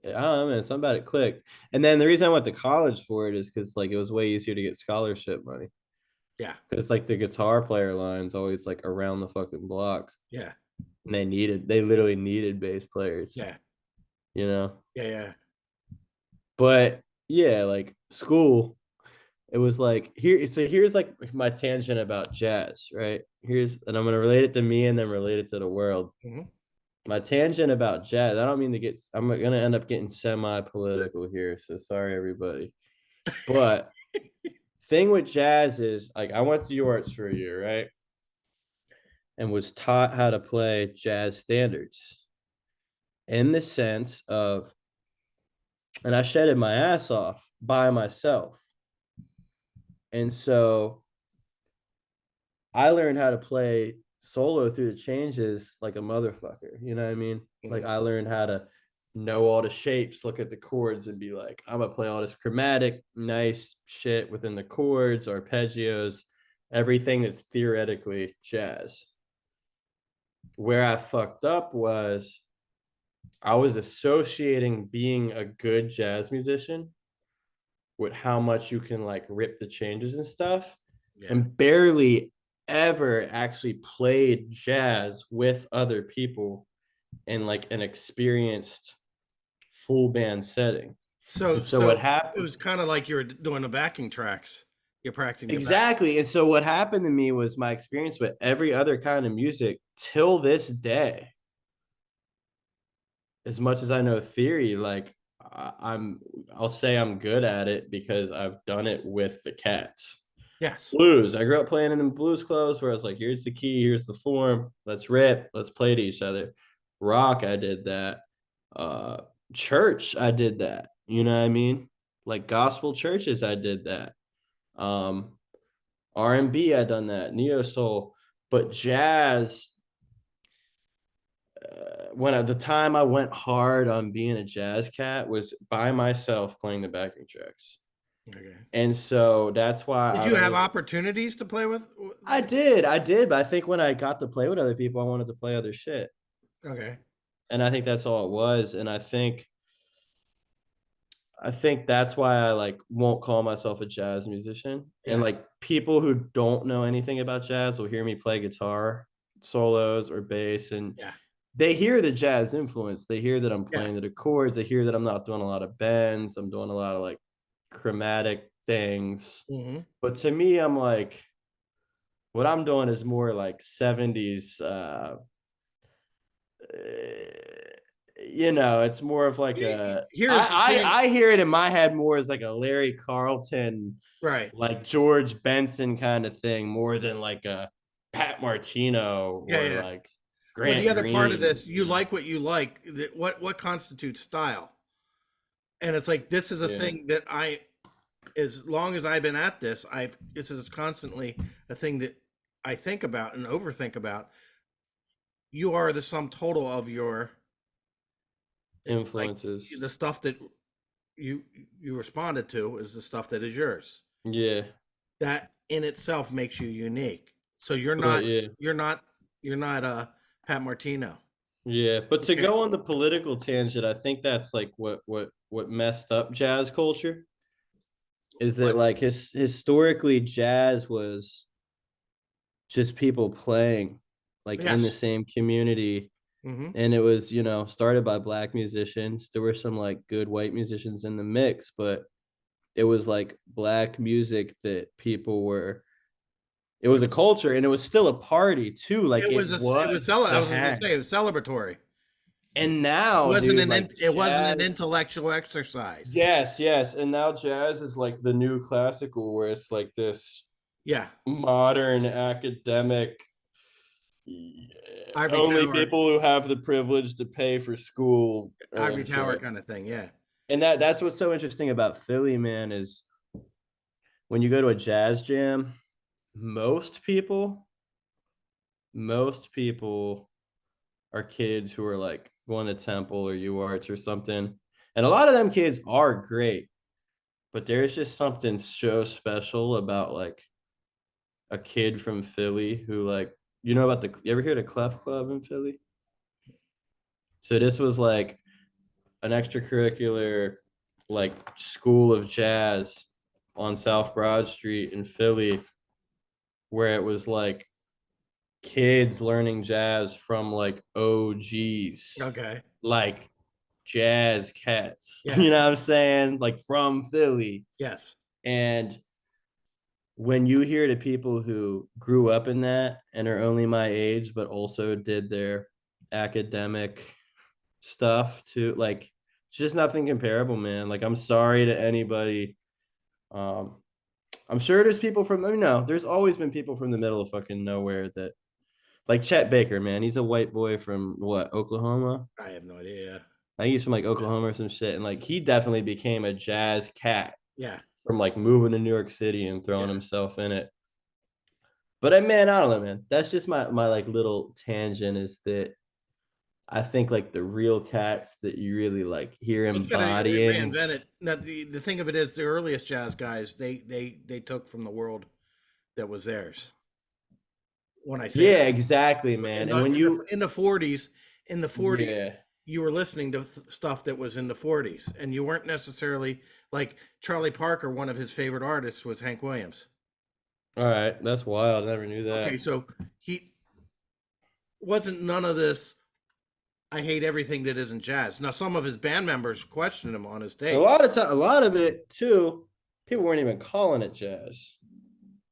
I don't know, man, something about it clicked. And then the reason I went to college for it is because like it was way easier to get scholarship money. Yeah. Because like the guitar player line's always like around the fucking block. Yeah. And they literally needed bass players, Yeah. you know? Yeah. Yeah. But yeah, like school, it was like here's like my tangent about jazz, right? And I'm gonna relate it to me and then relate it to the world. Hmm. My tangent about jazz, I don't mean to get I'm gonna end up getting semi-political here, so sorry everybody. But thing with jazz is like I went to UArts for a year, right? And was taught how to play jazz standards in the sense of, and I shedded my ass off by myself. And so I learned how to play solo through the changes like a motherfucker. You know what I mean? Like Hmm. I learned how to know all the shapes, look at the chords, and be like, I'm gonna play all this chromatic, nice shit within the chords, arpeggios, everything that's theoretically jazz. Where I fucked up was I was associating being a good jazz musician with how much you can like rip the changes and stuff, Yeah. and barely ever actually played jazz with other people in like an experienced full band setting. So, And so what it happened was kind of like you were doing the backing tracks. You're practicing your back. exactly? And so what happened to me was my experience with every other kind of music till this day, as much as I know theory, like I'll say I'm good at it because I've done it with the cats. Yes. Blues. I grew up playing in the blues clubs where I was like, here's the key, here's the form, let's rip, let's play to each other. Rock, I did that. Uh, Church, I did that. You know what I mean? Like gospel churches, I did that. Um, R&B, I done that. Neo soul, but jazz. When at the time I went hard on being a jazz cat was by myself playing the backing tracks. Okay. And so that's why Did I you don't have really opportunities to play with? I did, but I think when I got to play with other people, I wanted to play other shit. Okay. And I think that's all it was. And I think that's why I like won't call myself a jazz musician. And Yeah. like people who don't know anything about jazz will hear me play guitar solos or bass and Yeah. they hear the jazz influence. They hear that I'm Yeah. playing the chords. They hear that I'm not doing a lot of bends. I'm doing a lot of like chromatic things. Hmm. But to me, I'm like, what I'm doing is more like 70s it's more of like a Here's the I thing. I hear it in my head more as like a Larry Carlton, Right. like George Benson kind of thing, more than like a Pat Martino Yeah. or Yeah. like Well, the Grant other part of Green, this, you like what you like. What constitutes style? And it's like this is a Yeah. thing that as long as I've been at this, this is constantly a thing that I think about and overthink about. You are the sum total of your like Influences. the stuff that you you responded to is the stuff that is yours. Yeah. That in itself makes you unique. So you're But not yeah. you're not you're not Pat Martino. Yeah. But to Okay. go on the political tangent, I think that's like what messed up jazz culture is that What? like historically jazz was just people playing like in the Yes. same community, Hmm. and it was started by black musicians. There were some like good white musicians in the mix, but it was like black music that people were It was a culture, and it was still a party too. Like it it was was I the was going to hang. say it was celebratory. And now, dude, like It wasn't an jazz. intellectual exercise. Yes, yes. And now jazz is like the new classical, where it's like this Yeah, modern academic. ivory Only tower, people who have the privilege to pay for school are ivory into tower it. kind of thing. Yeah, And that's what's so interesting about Philly, man, is when you go to a jazz jam, most people, most people are kids who are like going to Temple or UArts or something. And a lot of them kids are great, but there's just something so special about like a kid from Philly who like about you ever hear the Clef Club in Philly? So this was like an extracurricular like school of jazz on South Broad Street in Philly, where it was like kids learning jazz from like OGs, okay, like jazz cats. yeah, You know what I'm saying? Like from Philly. yes. And when you hear the people who grew up in that and are only my age, but also did their academic stuff too, like it's just nothing comparable, man. Like I'm sorry to anybody. Um, I'm sure there's people from there's always been people from the middle of fucking nowhere that like Chet Baker, man. He's a white boy from what, Oklahoma? I have no idea. I think he's from like Oklahoma or some shit. And like he definitely became a jazz cat Yeah, from like moving to New York City and yeah. throwing himself in it. But man, I don't know, man. That's just my like little tangent is that I think like the real cats that you really like hear It's got to embodying. reinvent it. Now, the thing of it is, the earliest jazz guys, they took from the world that was theirs. When I say Yeah, exactly, man. And when you in the 40s, in the 40s, yeah. you were listening to stuff that was in the 40s, and you weren't necessarily like Charlie Parker. One of his favorite artists was Hank Williams. All right, that's wild. I never knew that. Okay, so he wasn't none of this. I hate everything that isn't jazz. Now, some of his band members questioned him on his A stage. lot of time, a lot of it too, people weren't even calling it jazz.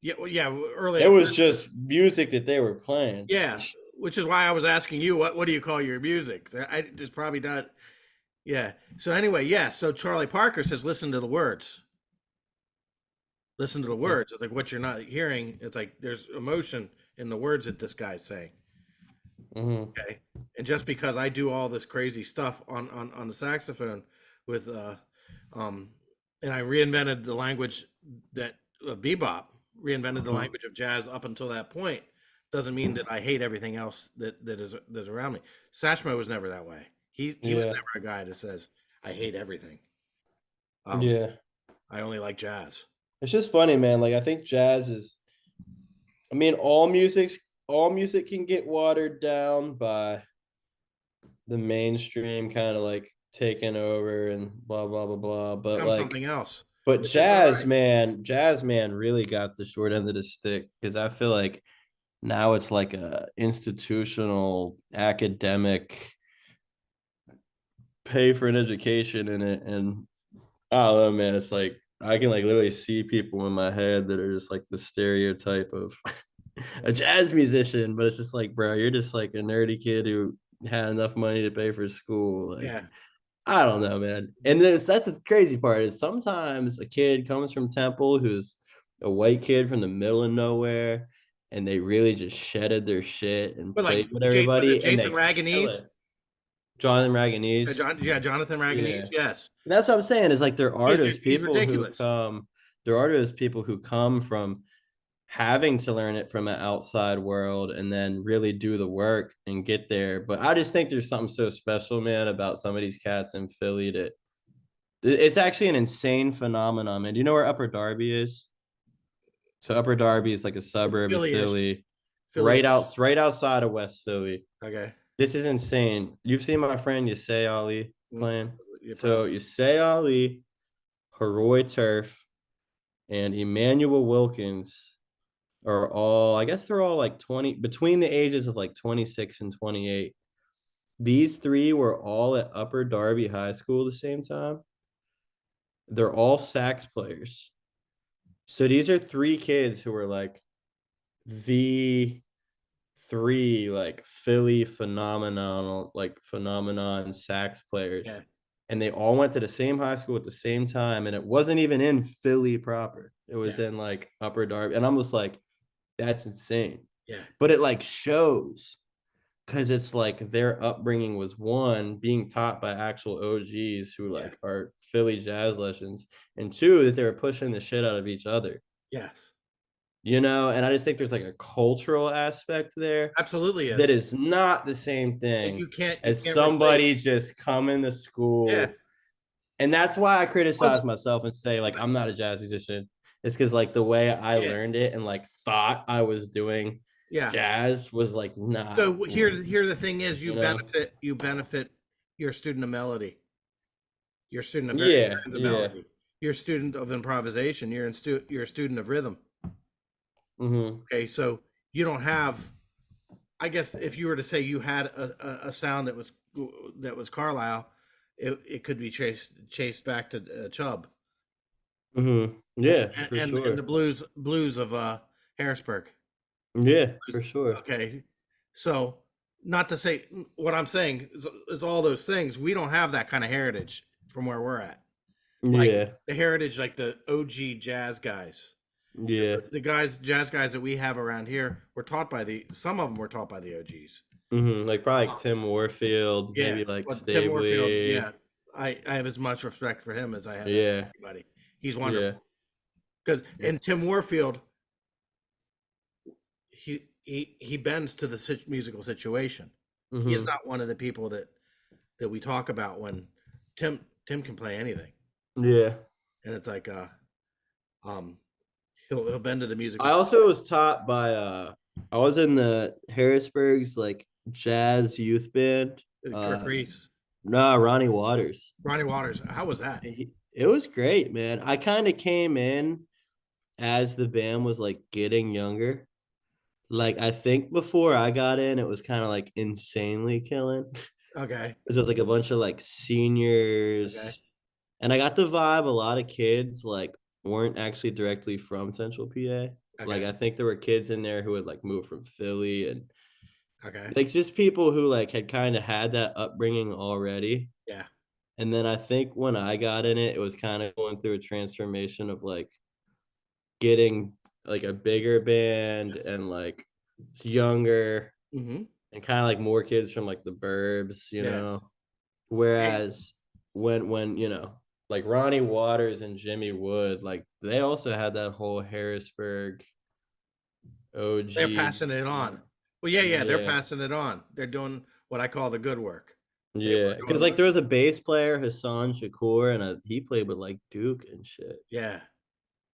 Yeah, well, yeah, early It at was first. just music that they were playing. Yeah, which is why I was asking you, what do you call your music? I just probably not. Yeah. So anyway, yeah. So Charlie Parker says, listen to the words. Listen to the words. It's like what you're not hearing. It's like there's emotion in the words that this guy's saying. Mm-hmm. Okay. And just because I do all this crazy stuff on the saxophone with um and I reinvented the language that bebop, reinvented the Mm-hmm. language of jazz up until that point, doesn't mean that I hate everything else that's around me. Satchmo was never that way. He was Yeah, never a guy that says I hate everything. Um yeah. I only like jazz. It's just funny, man. Like I think jazz is. I mean, all music can get watered down by the mainstream kind of like taking over and blah blah blah blah. But Become like, something else, but which is all right. jazz man really got the short end of the stick because I feel like now it's like a institutional academic pay for an education in it, and I don't know, man. It's like I can like literally see people in my head that are just like the stereotype of a jazz musician, but it's just like, bro, you're just like a nerdy kid who had enough money to pay for school. Like, Yeah. I don't know, man. And that's the crazy part is sometimes a kid comes from Temple who's a white kid from the middle of nowhere, and they really just shedded their shit and But like played with Was it everybody, and Jason they kill Raganese? it. Jonathan Raganese. Yeah, Jonathan Yeah. Raganese. Yes, And that's what I'm saying is like there are those he's people who ridiculous. come, there are those people who come from having to learn it from an outside world and then really do the work and get there. But I just think there's something so special, man, about some of these cats in Philly that it's actually an insane phenomenon, man. Do you know where Upper Darby is? So Upper Darby is like a It's suburb of Philly-ish. Philly, Philly-ish. right outside of West Philly. Okay. This is insane. You've seen my friend Yasay Ali Mm, playing. yeah, So probably. Yasay Ali, Haroy Turf, and Emmanuel Wilkins are all, I guess they're all like 20, between the ages of like 26 and 28. These three were all at Upper Darby High School at the same time. They're all sax players. So these are three kids who were like the three like Philly phenomenon sax players, Yeah. and they all went to the same high school at the same time, and it wasn't even in Philly proper. It was Yeah. in like Upper Darby, and I'm just like, that's insane. Yeah. But it like shows because it's like their upbringing was one being taught by actual OGs who Yeah. like are Philly jazz legends, and two that they were pushing the shit out of each other. Yes. And I just think there's like a cultural aspect there Absolutely that is. is not the same And thing you as can't replace. somebody just coming to Yeah. school. And that's why I Was criticize myself and say, like, I'm not a jazz musician. It's because, like, the way I yeah. learned it and, like, thought I was doing Yeah. jazz was, like, not, So here the thing is you know? you benefit your student of melody, your student of various Yeah, kinds of yeah. melody, your student of improvisation, you're a student of rhythm. Mm-hmm. Okay, so you don't have. I guess if you were to say you had a sound that was Carlisle, it could be chased back to Chubb Mm-hmm. Yeah, for and the sure. blues of Harrisburg. Yeah, for sure. Okay, so not to say what I'm saying is all those things. We don't have that kind of heritage from where we're at. Like Yeah, the heritage, like the OG jazz guys, yeah. jazz guys that we have around here were taught by some of them were taught by the OGs. Mm-hmm. Like, probably like Tim Warfield, Yeah, maybe like but Tim Warfield, Stabley. yeah, I have as much respect for him as I have Yeah, anybody. He's yeah. wonderful because and Tim Warfield, he bends to the musical situation. He is Mm-hmm. not one of the people that we talk about when Tim can play anything, Yeah. and it's like um he'll bend to the musical. I also was taught by I was in the Harrisburg's like jazz youth band. Kirk Reese, Nah, Ronnie Waters. Ronnie Waters. How was that? It was great, man. I kind of came in as the band was like getting younger. Like I think before I got in, it was kind of like insanely killing. Okay, Because it was like a bunch of like okay, seniors. And I got the vibe a lot of kids like weren't actually directly from Central PA. Like okay, I think there were kids in there who had like moved from Philly and okay. like just people who like had kind of had that upbringing already. Yeah, And then I think when I got in it, it was kind of going through a transformation of like getting like a bigger band yes. and like younger Mm-hmm. and kind of like more kids from like the burbs, Yes. Hey, Whereas when like Ronnie Waters and Jimmy Wood, like they also had that whole Harrisburg they're OG. passing it on. Well, yeah, yeah, they're Yeah. passing it on. They're doing what I call the good work. They Yeah. were Because doing like what? there was a bass player, Hassan Shakur, and he played with like Duke and shit, Yeah,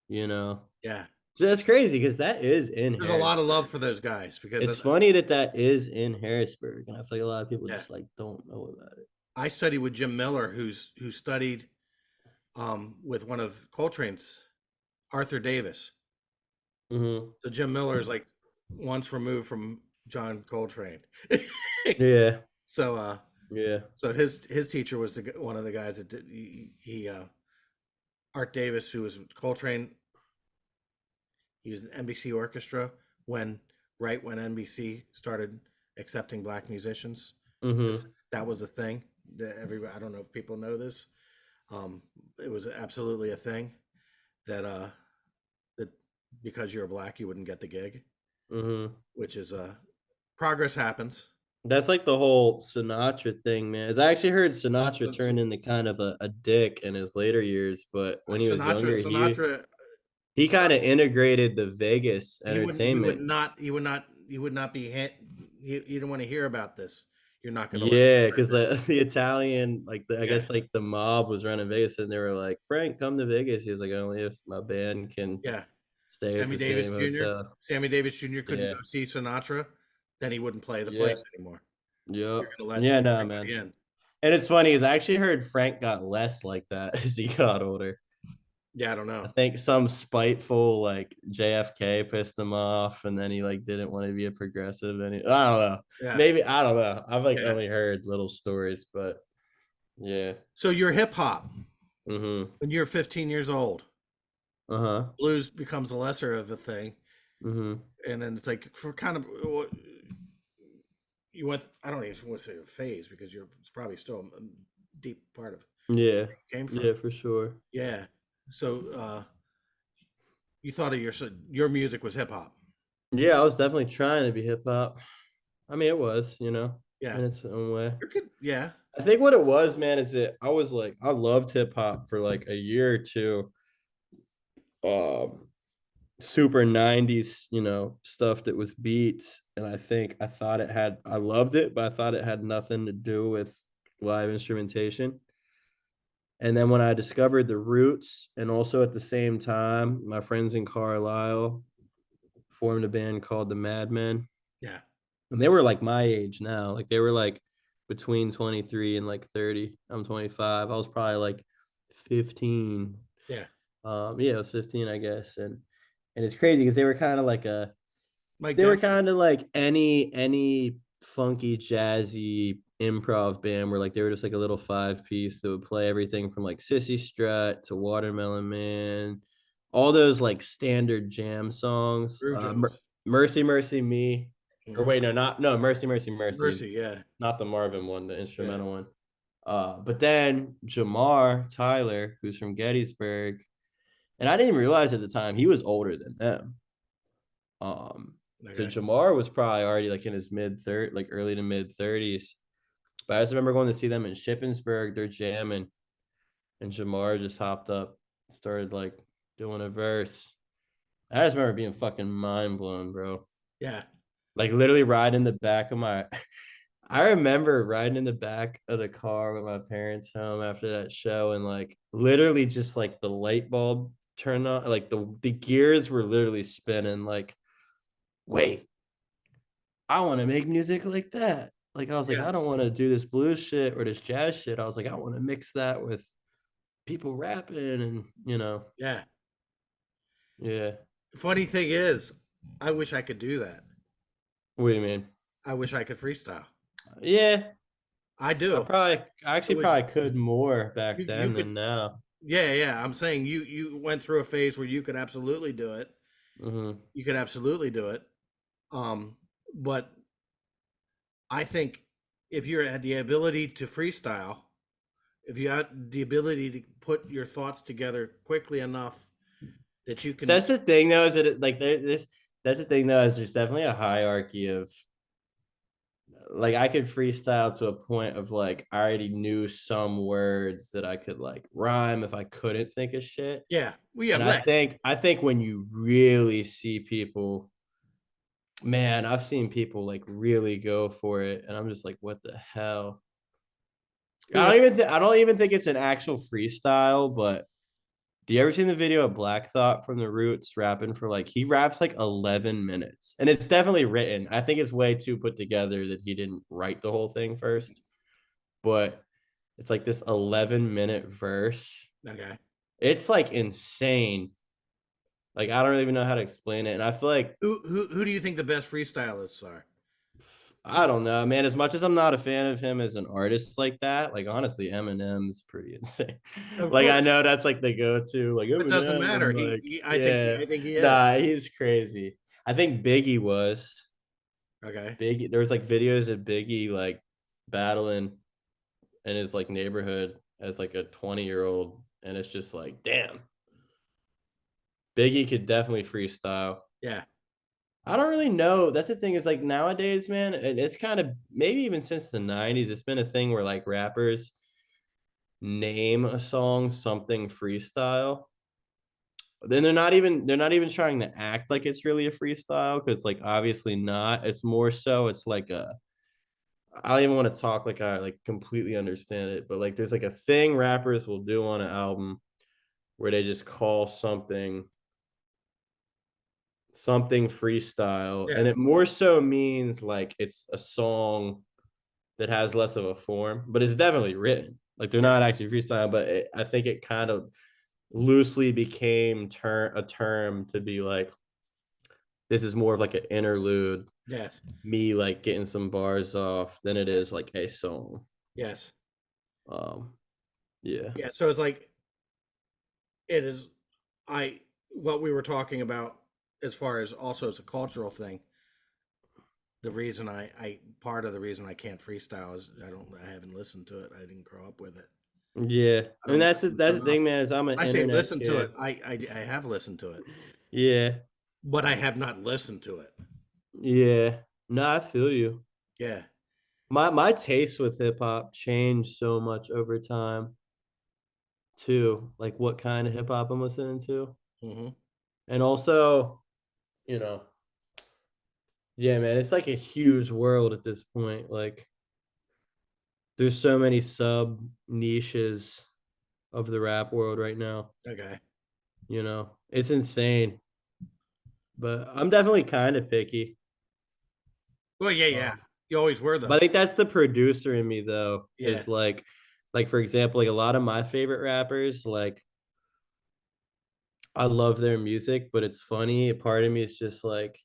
you know? yeah. So that's crazy because that is in There's a lot of love Harrisburg. for those guys because It's funny that that is in Harrisburg, and I feel like a lot of people yeah, just like don't know about it. I studied with Jim Miller, who studied with one of Coltrane's, Arthur Davis. Mm-hmm. So Jim Miller is like once removed from John Coltrane. Yeah. so Yeah. so his teacher was one of the guys that did Art Davis, who was Coltrane. He was in NBC Orchestra when right when NBC started accepting black musicians. Mm-hmm. That was a thing that everybody. I don't know if people know this. It was absolutely a thing that that because you're black you wouldn't get the gig, Mm-hmm. which is progress happens. That's like the whole Sinatra thing, man. As I actually heard Sinatra So, turn into kind of a dick in his later years, but when he was Sinatra, younger, Sinatra, he kind Sinatra, of integrated the Vegas entertainment. he would not be. You don't want to hear about this. You're not going to let. Yeah, because the Italian, like I Yeah, guess like the mob was running Vegas, and they were like, "Frank, come to Vegas." He was like, "Only if my band can yeah. stay at Sammy the Davis same Jr. hotel." Sammy Davis Jr. couldn't Yeah, go see Sinatra, then he wouldn't play the yeah, place anymore. yep, You're going to let yeah. No, man. everybody in. And it's funny is I actually heard Frank got less like that as he got older. Yeah, I don't I know. think some spiteful like JFK pissed him off, and then he like didn't want to be a progressive. And I don't know. Yeah, Maybe I don't know. I've like yeah. only heard little stories, but yeah. So you're hip hop Mm-hmm. when you're 15 years old. Uh-huh. Blues becomes a lesser of a thing. Mm-hmm. And then it's like for kind of you went. I don't even want to say a phase because it's probably still a deep part of Yeah. where you came from. Yeah, for sure. Yeah. So you thought of your music was hip hop. Yeah, I was definitely trying to be hip hop. I mean, it was, Yeah. in its own way. You're good. Yeah. I think what it was, man, is that I was like, I loved hip hop for like a year or two. Um, Super 90s, stuff that was beats. And I thought I loved it, but I thought it had nothing to do with live instrumentation. And then when I discovered the roots, and also at the same time, my friends in Carlisle formed a band called the Madmen. Yeah. And they were like my age now. Like they were like between 23 and like 30. I'm 25. I was probably like 15. Yeah. Yeah, I was 15, I guess. And it's crazy because they were kind of like Mike they were Denver. kind of like any funky jazzy improv band where like they were just like a little 5 piece that would play everything from like Sissy Strut to Watermelon Man, all those like standard jam songs. Groove Jones. Mercy Mercy Me, or Hmm. wait, no, Mercy Mercy Mercy, Mercy. Yeah. not the Marvin one, the Yeah. instrumental one. But then Jamar Tyler, who's from Gettysburg, and I didn't even realize at the time he was older than them. Um, so Okay. Jamar was probably already like in his like early to mid 30s. But I just remember going to see them in Shippensburg. They're jamming, and Jamar just hopped up, started like doing a verse. I just remember being fucking mind blown, bro. Yeah. Like literally riding in the back of my. I remember riding in the back of the car with my parents home after that show, and like literally just like the light bulb turned on, like the gears were literally spinning. Like, wait, I want to make music like that. Like I was like, I Yes. don't want to do this blues shit or this jazz shit. I was like, I want to mix that with people rapping and Yeah. yeah. Funny thing is, I wish I could do that. What do you mean? I wish I could freestyle. Yeah, I do. I I actually wish probably could more back you then could. than now. Yeah, yeah. I'm saying you went through a phase where you could absolutely do it. Hmm. You could absolutely do it. Um, but I think if you had the ability to freestyle, if you had the ability to put your thoughts together quickly enough that you can, That's the thing though, is that like this. That's the thing though, is there's definitely a hierarchy of like I could freestyle to a point of like I already knew some words that I could like rhyme if I couldn't think of shit. yeah, well, yeah, And I licks. think I think when you really see people, man, I've seen people like really go for it, and I'm just like, what the hell? Who? I don't even think it's an actual freestyle, but do you ever seen the video of Black Thought from the Roots rapping for like he raps like 11 minutes, and it's definitely written. I think it's way too put together that he didn't write the whole thing first, but it's like this 11-minute verse. Okay. It's like insane. Like I don't even know how to explain it, and I feel like Who do you think the best freestylists are? I don't know, man. As much as I'm not a fan of him as an artist like that, like honestly, Eminem's pretty insane. Of Like I course, know that's like the go-to, like it doesn't Eminem, matter. and like I yeah, think he is. nah, he's crazy. I think Biggie was Okay. Biggie. There was like videos of Biggie like battling in his like neighborhood as like a 20-year-old, and it's just like, damn, Biggie could definitely freestyle. Yeah. I don't really know. That's the thing is like nowadays, man, and it's kind of maybe even since the 90s, it's been a thing where like rappers name a song something freestyle. Then they're not even trying to act like it's really a freestyle because like obviously not. It's more so it's like a I don't even want to talk like I like completely understand it, but like there's like a thing rappers will do on an album where they just call something freestyle, Yeah. and it more so means like it's a song that has less of a form, but it's definitely written. Like they're Yeah. not actually freestyle, but I think it kind of loosely became a term to be like this is more of like an interlude, Yes. me like getting some bars off than it is Yes. like a song. Yes. Um, yeah. Yeah. So it's like it is. I what we were talking about as far as also as a cultural thing, the reason I part of the reason I can't freestyle is I haven't listened to it. I didn't grow up with it. Yeah, I I mean don't that's the thing, man. Is I'm an I say internet listen to it. kid. I have listened to it, Yeah, but I have not listened to it. yeah. No, I feel you. Yeah. My taste with hip hop changed so much over time too. Like what kind of hip hop I'm listening to, Hmm. and also, you know, yeah, man, it's like a huge world at this point. Like there's so many sub niches of the rap world right now. Okay. It's insane. But I'm definitely kind of picky. Well, yeah, yeah. Um, You always were but I though. think that's the producer in me though, Yeah. is like for example, like a lot of my favorite rappers, like I love their music, but it's funny. A part of me is just like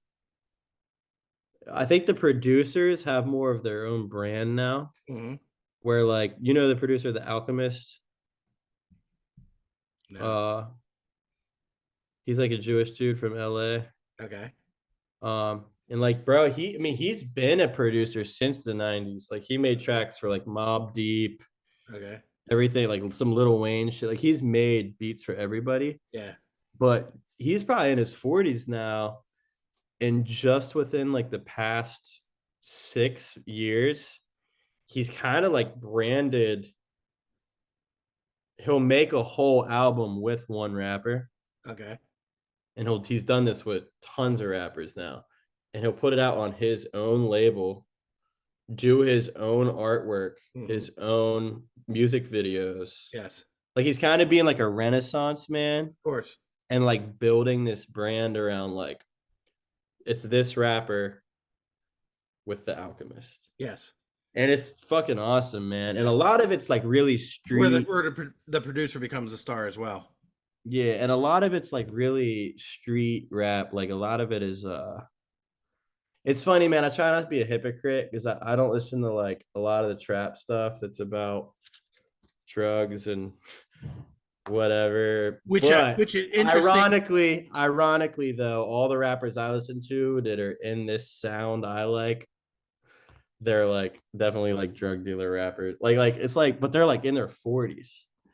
I think the producers have more of their own brand now. Hmm. Where like the producer, The Alchemist, No. uh, he's like a Jewish dude from LA. Okay. And like, bro, I mean, he's been a producer since the 90s. Like, he made Okay. tracks for like Mob Deep, Okay. everything, like some Little Wayne shit. Like, he's made beats for everybody, Yeah. but he's probably in his 40s now. And just within like the past 6 years, he's kind of like branded. He'll make a whole album with one rapper, Okay. and he's done this with tons of rappers now, and he'll put it out on his own label, do his own artwork, Hmm. his own music videos. Yes. Like he's kind of being like a renaissance man, Of course. and like building this brand around like it's this rapper with The Alchemist. Yes. And it's fucking awesome, man. And Yeah. a lot of it's like really street. Where the producer becomes a star as well. Yeah, and a lot of it's like really street rap. Like a lot of it is it's funny, man. I try not to be a hypocrite because I don't listen to like a lot of the trap stuff that's about drugs and whatever. But Which is interesting. ironically though, all the rappers I listen to that are in this sound I like, they're like definitely like drug dealer rappers. Like it's like, but they're like in their 40s.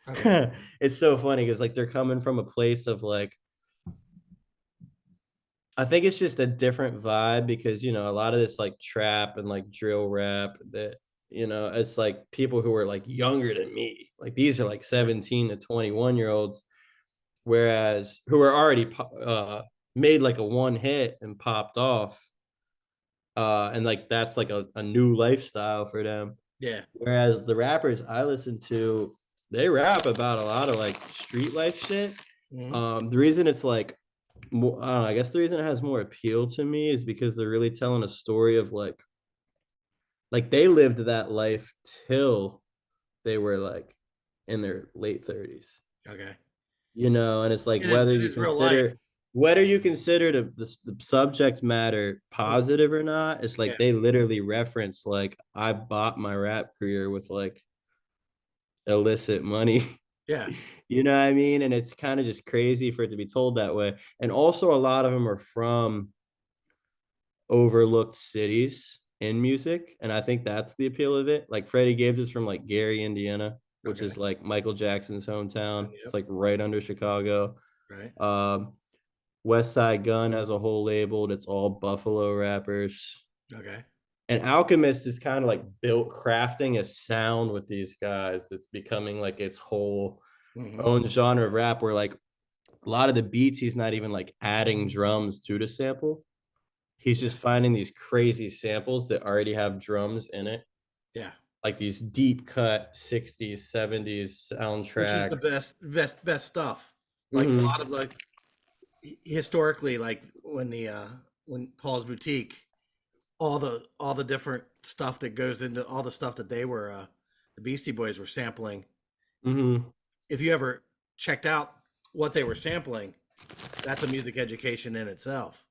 Okay. It's so funny because like they're coming from a place of like I think it's just a different vibe because a lot of this like trap and like drill rap that it's like people who are like younger than me. Like these are like 17 to 21-year-olds, whereas who are already made like a one hit and popped off. And like that's like a new lifestyle for them. Yeah. Whereas the rappers I listen to, they rap about a lot of like street life shit. Hmm. The reason it's like more, I don't know, I guess the reason it has more appeal to me is because they're really telling a story of like they lived that life till they were like in their late 30s. Okay. And it's like It is real life. whether you consider the subject matter Mhm. positive or not, it's Yeah. like they literally reference like I bought my rap career with like illicit money. Yeah. You know what I mean? And it's kind of just crazy for it to be told that way. And also a lot of them are from overlooked cities in music. And I think that's the appeal of it. Like Freddie Gibbs is from like Gary, Indiana, which Okay. is like Michael Jackson's hometown. It's Yep. like right under Chicago. Right. Um, West Side Gun has a whole label that's all Buffalo rappers. Okay. And Alchemist is kind of like built crafting a sound with these guys that's becoming like its whole Hmm. own genre of rap where like a lot of the beats he's not even like adding drums to the sample. He's Yeah. just finding these crazy samples that already have drums in it, Yeah. like these deep cut 60s, 70s Which is the soundtracks. best stuff. Like a Mm-hmm. lot of like historically, like when Paul's Boutique, all the different stuff that goes into all the stuff that they were the Beastie Boys were sampling. Mm-hmm. If you ever checked out what they were sampling, that's a music education in itself.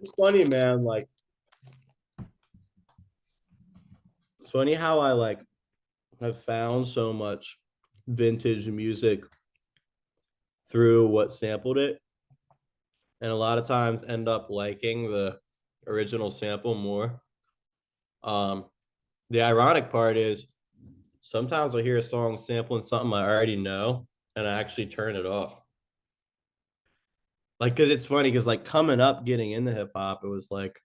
It's funny, man. Like, it's funny how I like have found so much vintage music through what sampled it. and a lot of times end up liking the original sample more. Um, the ironic part is sometimes I hear a song sampling something I already know and I actually turn it off. Like, cause it's funny because like coming up getting into hip hop, it was like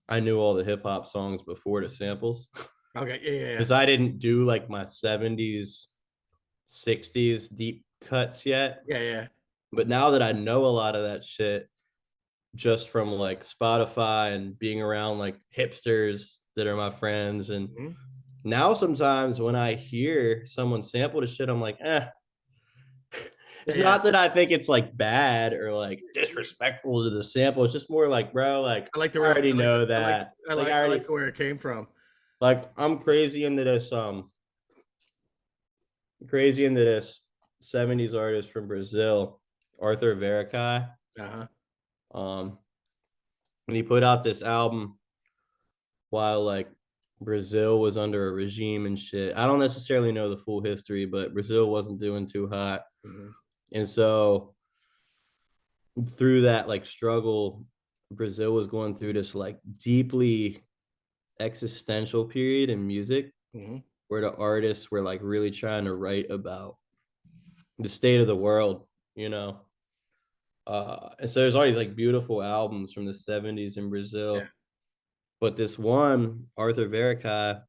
I knew all the hip hop songs before the samples. Okay, yeah, yeah, yeah. Because I didn't do like my 70s, 60s deep cuts yet. Yeah, yeah. But now that I know a lot of that shit just from like Spotify and being around like hipsters that are my friends. And Mhm. now sometimes when I hear someone sample the shit, I'm like, it's Yeah. not that I think it's like bad or like disrespectful to the sample. It's just more like, bro, like I like the I real already I like know I like that. I Like like I I already like where it came from. like I'm crazy into this 70s artist from Brazil, Arthur Veracai. Uh-huh. Um, and he put out this album while like Brazil was under a regime and shit. I don't necessarily know the full history, but Brazil wasn't doing too hot. Hmm. And so through that like struggle, Brazil was going through this like deeply existential period in music Hmm. where the artists were like really trying to write about the state of the world, you know. And so there's all these like beautiful albums from the 70s in Yeah. Brazil. But this one, Arthur Veracai,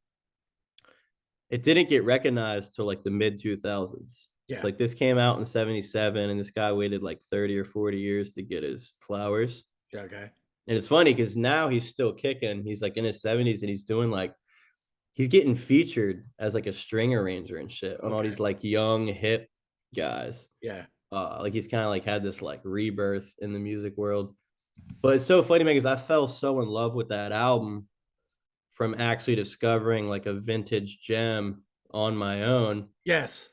it didn't get recognized till like the mid 2000s. So Yeah. like this came out in 77 and this guy waited like 30 or 40 years to get his flowers. Yeah. Okay. And it's funny because now he's still kicking. He's like in his 70s and he's doing like he's getting featured as like a string arranger and shit on all Okay. these like young hip guys. Yeah. Like he's kind of like had this like rebirth in the music world. But it's so funny, man, because I fell so in love with that album from actually discovering like a vintage gem on my own. Yes.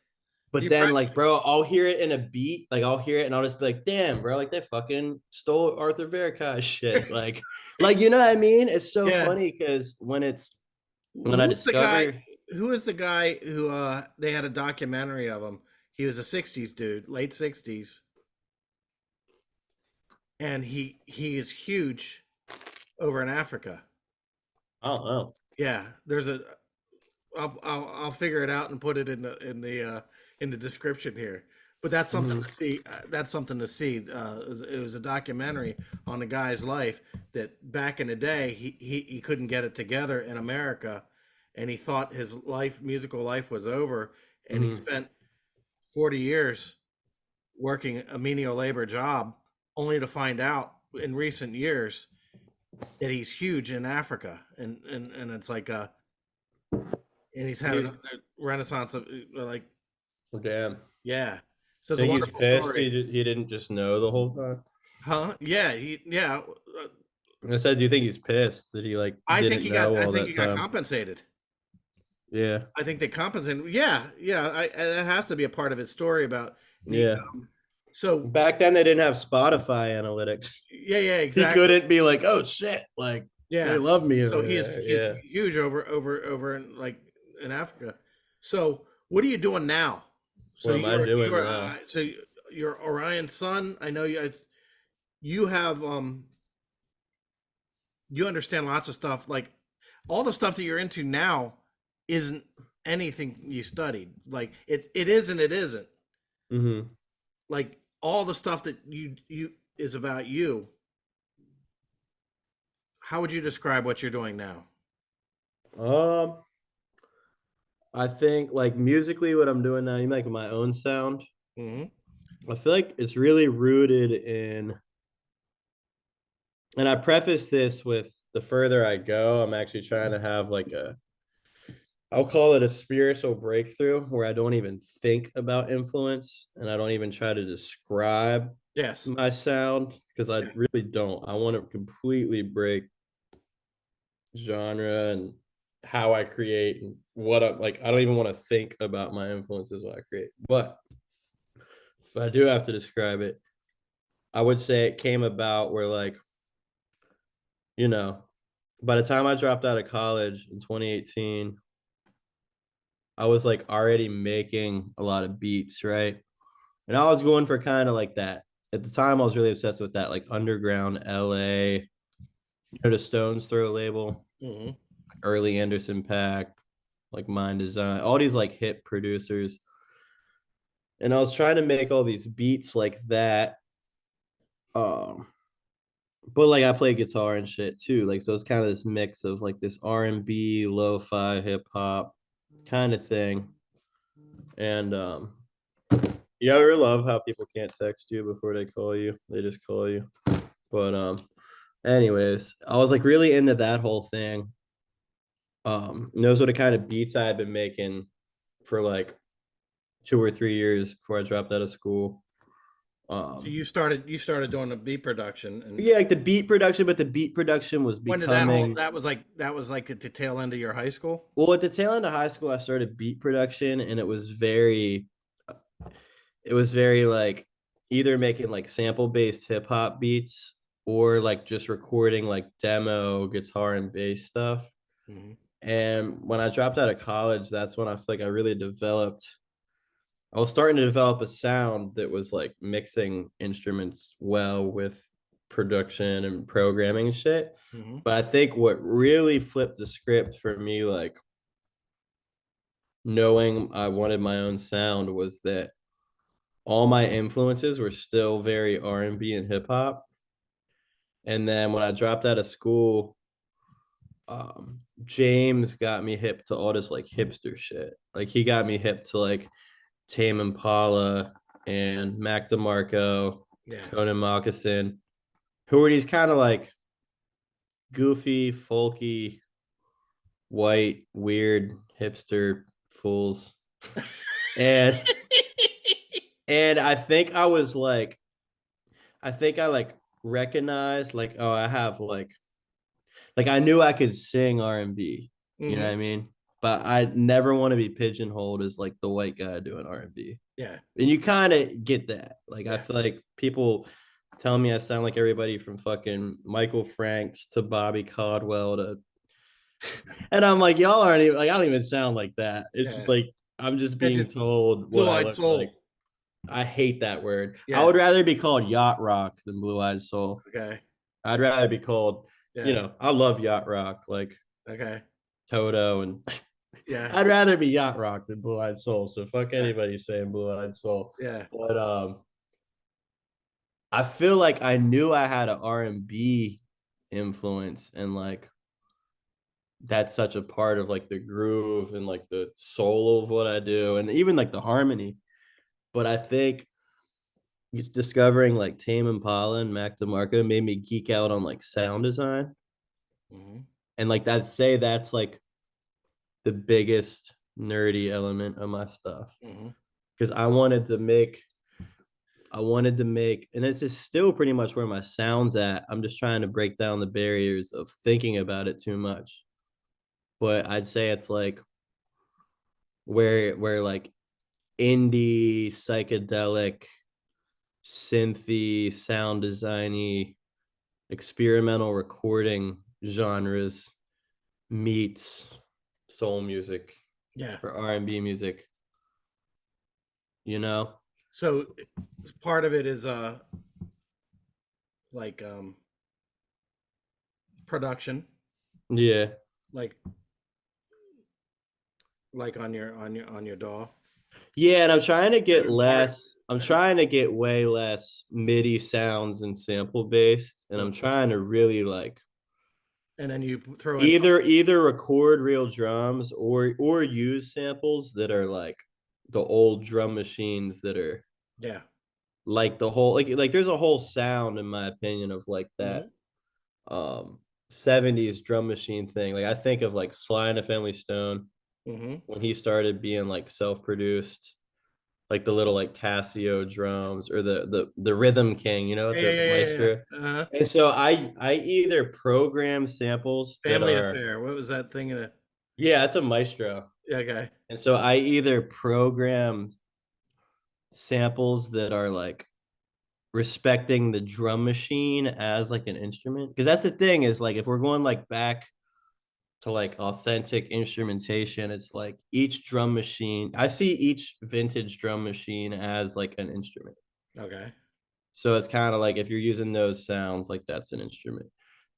But You then, like, bro, I'll hear it in a beat, like I'll hear it and I'll just be like, damn, bro, like they fucking stole Arthur Veracai shit. Like you know what I mean? It's so yeah. funny because when I Who's the guy? discover Who is the guy who they had a documentary of him? He was a '60s dude, late '60s, and he is huge over in Africa. I don't know. Yeah, there's a. I'll figure it out and put it in the description here. But that's something Mhm. to see. That's something to see. It was a documentary on the guy's life that back in the day he couldn't get it together in America, and he thought his musical life was over, and he Mhm. spent 40 years working a menial labor job, only to find out in recent years that he's huge in Africa, and it's like and he's having He's a renaissance of like damn. yeah. So it's a Think he's wonderful pissed story. he didn't just know the whole time? Huh? Yeah, yeah. I said, do you think he's pissed that he like didn't know I all think that he got time? compensated. Yeah. I think they compensated. Yeah, yeah. That has to be a part of his story about the. Yeah. So Back then they didn't have Spotify analytics. yeah, yeah, He exactly. couldn't be like, oh shit, like they Yeah. love me So over there. he's Yeah. huge over in like in Africa. So what are you doing now? So What am I doing now? so you're Orion's son. I know you have you understand lots of stuff. Like all the stuff that you're into now isn't anything you studied. Like it is and it isn't. Mm-hmm. Like all the stuff that you is about you. How would you describe what you're doing now? Um, I think like musically what I'm doing now, you make my own sound. Hmm. I feel like it's really rooted in, and I preface this with the further I go, I'm actually trying to have like I'll call it a spiritual breakthrough where I don't even think about influence and I don't even try to describe Yes. my sound because I Yeah. really don't. I want to completely break genre and how I create and what I like. I don't even want to think about my influences when I create. But if I do have to describe it, I would say it came about where like, you know, by the time I dropped out of college in 2018, I was like already making a lot of beats, right? And I was going for kind of like that at the time I was really obsessed with that, like underground LA, the Stones throw label, Mm-hmm. early Anderson Paak, like Mind Design, all these like hip producers. And I was trying to make all these beats like that. Um, but like I play guitar and shit too. Like so it's kind of this mix of like this R&B, lo-fi, hip hop kind of thing. And you ever love how people can't text you before they call you? They just call you. But anyways, I was like really into that whole thing. Those are the kind of beats I had been making for like 2 or 3 years before I dropped out of school. So Um, you started doing the beat production, and yeah, like the beat production, but the beat production was when did that whole becoming that was like at the tail end of your high school? well at the tail end of high school. I started beat production, and it was very like either making like sample based hip hop beats or like just recording like demo guitar and bass stuff. Mm-hmm. And when I dropped out of college, that's when I feel like I really developed. I was starting to develop a sound that was like mixing instruments well with production and programming and shit. Mm-hmm. But I think what really flipped the script for me, like knowing I wanted my own sound, was that all my influences were still very R&B and hip hop. And then when I dropped out of school, James got me hip to all this like hipster shit. Like he got me hip to like Tame Impala and Mac DeMarco, Yeah. Conan Moccasin, who are these kind of like goofy, folky, white, weird hipster fools. And and I think I like recognized like, oh, I have like I knew I could sing R&B, you know Mm-hmm. what I mean? But I never want to be pigeonholed as like the white guy doing R&B. Yeah. And you kind of get that. Like I Yeah. feel like people tell me I sound like everybody from fucking Michael Franks to Bobby Caldwell to and I'm like, y'all aren't even like I don't even sound like that. It's just Yeah. like I'm just being Pigeon, told what I blue-eyed look like. soul. I hate that word. I Yeah. would rather be called yacht rock than blue eyed soul. Okay. I'd rather be called, Yeah. I love yacht rock like Okay. Toto and Yeah. I'd rather be yacht rock than blue eyed soul. So fuck Yeah. anybody saying blue eyed soul. Yeah. But I feel like I knew I had an R&B influence and like that's such a part of like the groove and like the soul of what I do and even like the harmony. But I think discovering like Tame Impala and Mac DeMarco made me geek out on like sound design. Mm-hmm. And like that say that's like the biggest nerdy element of my stuff. Mm-hmm. Because I wanted to make, and it's just still pretty much where my sound's at. I'm just trying to break down the barriers of thinking about it too much. But I'd say it's like where like indie, psychedelic, synthy, sound designy, experimental recording genres meets soul music Yeah. or R&B music, you know? So part of it is like production, Yeah. like on your DAW. Yeah, and Part, I'm trying to get way less MIDI sounds and sample based. And I'm trying to really like and then you throw in either record real drums or use samples that are like the old drum machines that are yeah. like the whole like there's a whole sound in my opinion of like that Mm-hmm. um 70s drum machine thing. Like I think of like Sly and the Family Stone Mm-hmm. when he started being like self-produced, like the little like Casio drums or the Rhythm King, Yeah, yeah, the yeah, yeah, yeah. Maestro. Uh-huh. And so I either program samples that Family are Affair. What was that thing in a? yeah, that's a Maestro. Yeah, okay. And so I either program samples that are like respecting the drum machine as like an instrument because that's the thing is like if we're going like back to like authentic instrumentation, it's like each drum machine, I see each vintage drum machine as like an instrument. Okay. So it's kind of like if you're using those sounds, like that's an instrument.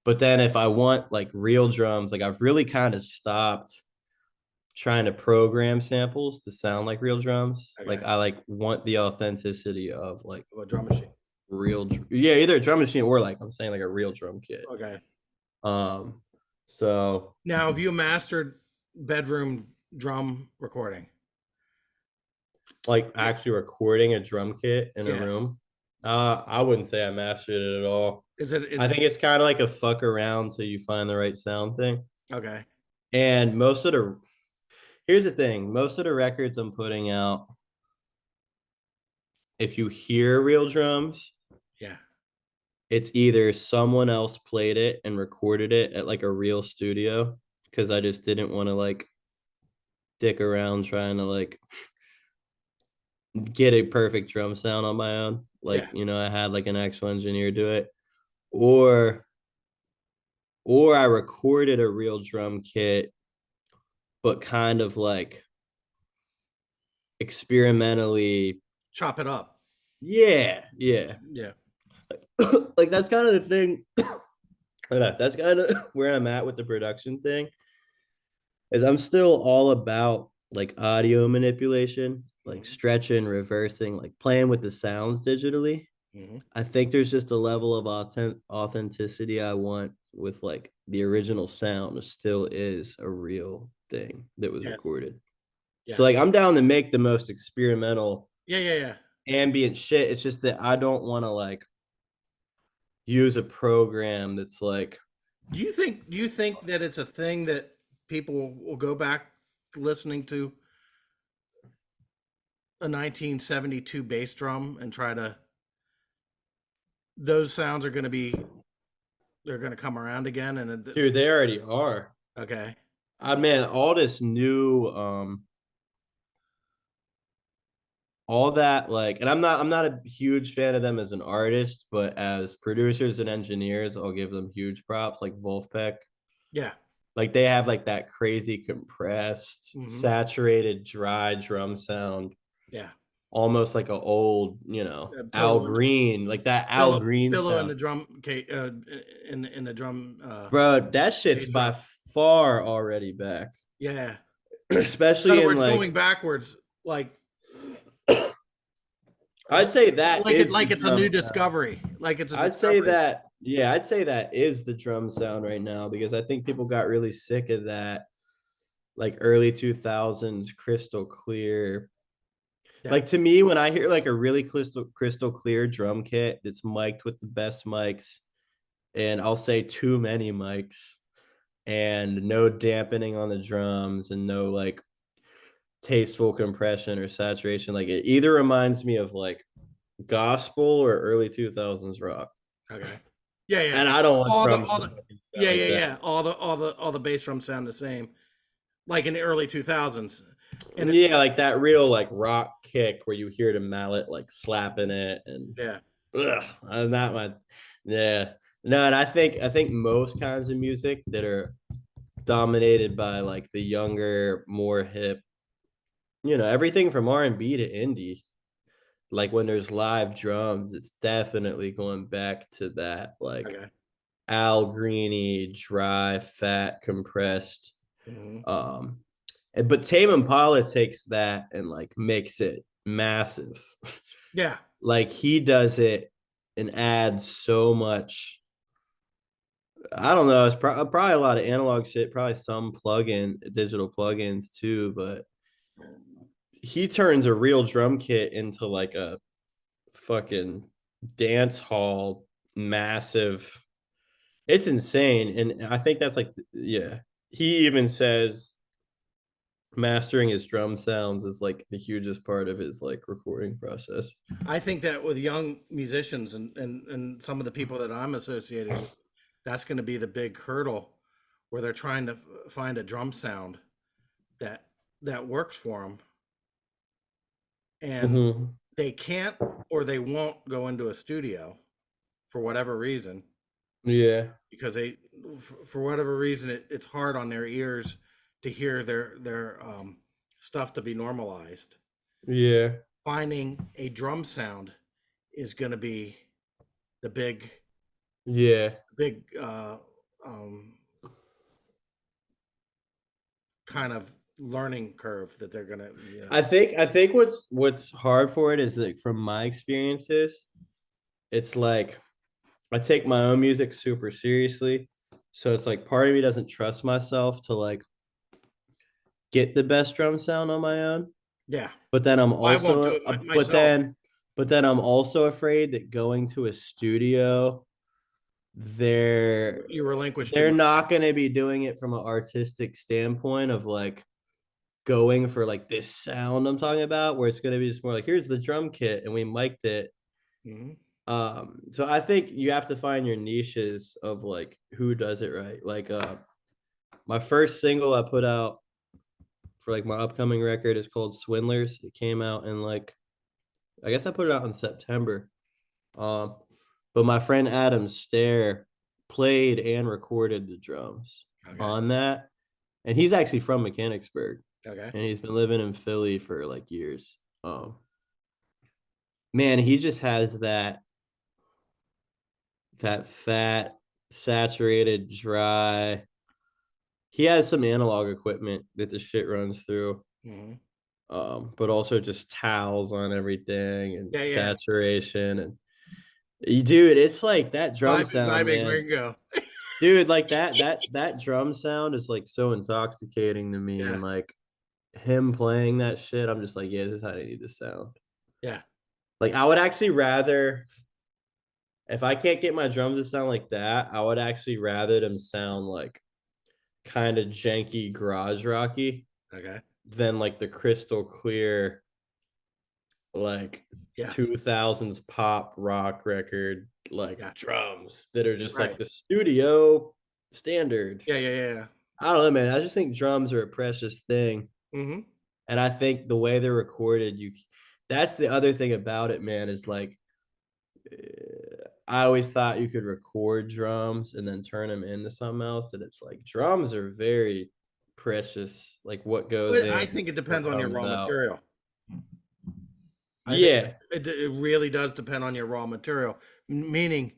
But then if I want like real drums, like I've really kind of stopped trying to program samples to sound like real drums. Okay. Like I like want the authenticity of like Of a drum machine. real, yeah, either a drum machine or like I'm saying like a real drum kit. Okay. Um, so Now, have you mastered bedroom drum recording? like actually recording a drum kit in a Yeah. room, I wouldn't say I mastered it at all. Is it? I think it's kind of like a fuck around till you find the right sound thing. Okay. And most of the here's the thing, most of the records I'm putting out, if you hear real drums, Yeah. it's either someone else played it and recorded it at like a real studio because I just didn't want to like dick around trying to like get a perfect drum sound on my own. Yeah. Like, you know, I had like an actual engineer do it. Or or I recorded a real drum kit, but kind of like experimentally. Chop it up. Yeah, yeah. Yeah. Like that's kind of the thing. That's kind of where I'm at with the production thing. Is I'm still all about like audio manipulation, like Mm-hmm. stretching, reversing, like playing with the sounds digitally. Mm-hmm. I think there's just a level of authenticity I want with like the original sound still is a real thing that was Yes. recorded. So Yes. like I'm down to make the most experimental Yeah. Yeah. Yeah. ambient shit. It's just that I don't want to like use a program that's like Do you think that it's a thing that people will go back listening to a 1972 bass drum and try to those sounds are going to be they're going to come around again dude, they already are. okay. I mean, all this new all that like, and I'm not a huge fan of them as an artist, but as producers and engineers, I'll give them huge props, like Wolfpack. Yeah. Like they have like that crazy compressed Mm-hmm. saturated dry drum sound, Yeah. almost like a old, you know, Al Pillow in the Green, like that Al pillow Green pillow in sound. the drum in the drum Bro, that shit's bass drum. by far already back. Yeah. In other Especially in words, like, going backwards like I'd say that like it is the like it's a new drum sound. discovery. Like it's a I'd say discovery. that, yeah, I'd say that is the drum sound right now because I think people got really sick of that like early 2000s crystal clear. Yeah. Like to me, when I hear like a really crystal clear drum kit that's mic'd with the best mics, and I'll say too many mics, and no dampening on the drums, and no like tasteful compression or saturation, like it either reminds me of like gospel or early 2000s rock. Okay. Yeah, yeah. And I don't want drums All to the fucking sound yeah, like yeah, that. yeah. All the bass drums sound the same, like in the early 2000s. And it, Yeah, like that real like rock kick where you hear the mallet like slapping it and yeah, ugh, not my yeah. No, and I think most kinds of music that are dominated by like the younger, more hip, you know, everything from R&B to indie. Like when there's live drums, it's definitely going back to that like okay. Al Greeny, dry, fat, compressed. Hmm. Um, but Tame Impala takes that and like makes it massive. Yeah, Like he does it and adds so much. I don't know. It's probably a lot of analog shit, probably some plug-in digital plugins too, but he turns a real drum kit into like a fucking dance hall massive. It's insane. And I think that's like, yeah. He even says mastering his drum sounds is like the hugest part of his like recording process. I think that with young musicians and some of the people that I'm associated with, that's going to be the big hurdle, where they're trying to find a drum sound that that works for them, and Mm-hmm. they can't or they won't go into a studio for whatever reason Yeah. because for whatever reason it's hard on their ears to hear their stuff to be normalized. Yeah. Finding a drum sound is going to be the big Yeah. big um, kind of learning curve that they're gonna. Yeah, I think what's hard for it is that from my experiences, it's like I take my own music super seriously. So it's like part of me doesn't trust myself to like get the best drum sound on my own. yeah. But then I'm I won't do also it myself. but then I'm also afraid that going to a studio, they're You relinquish too they're much. not going to be doing it from an artistic standpoint of like going for like this sound I'm talking about, where it's going to be just more like here's the drum kit and we mic'd it. Hmm. So I think you have to find your niches of like who does it right. Like my first single I put out for like my upcoming record is called Swindlers. It came out in like I guess I put it out in September. Um, but my friend Adam Stair played and recorded the drums Okay. on that. And he's actually from Mechanicsburg Okay. and he's been living in Philly for like years. Man, he just has that fat, saturated, dry. He has some analog equipment that the shit runs through. Hmm. But also just towels on everything and Yeah, yeah. saturation and dude, it's like that drum sound, Vibing man. Ringo. Dude, like that drum sound is like so intoxicating to me, Yeah, and like him playing that shit, I'm just like, yeah, this is how I need to sound. yeah. Like I would actually rather, if I can't get my drums to sound like that, I would actually rather them sound like kind of janky garage rocky Okay. than like the crystal clear like Yeah, 2000s pop rock record like yeah. drums that are just like Right. the studio standard. Yeah, yeah, yeah, yeah. I don't know, man. I just think drums are a precious thing. Hmm. And I think the way they're recorded, that's the other thing about it, man, is like I always thought you could record drums and then turn them into something else. And it's like drums are very precious, like what goes But in, I think it what depends on your comes raw out. material. I think Yeah. it really does depend on your raw material. Meaning,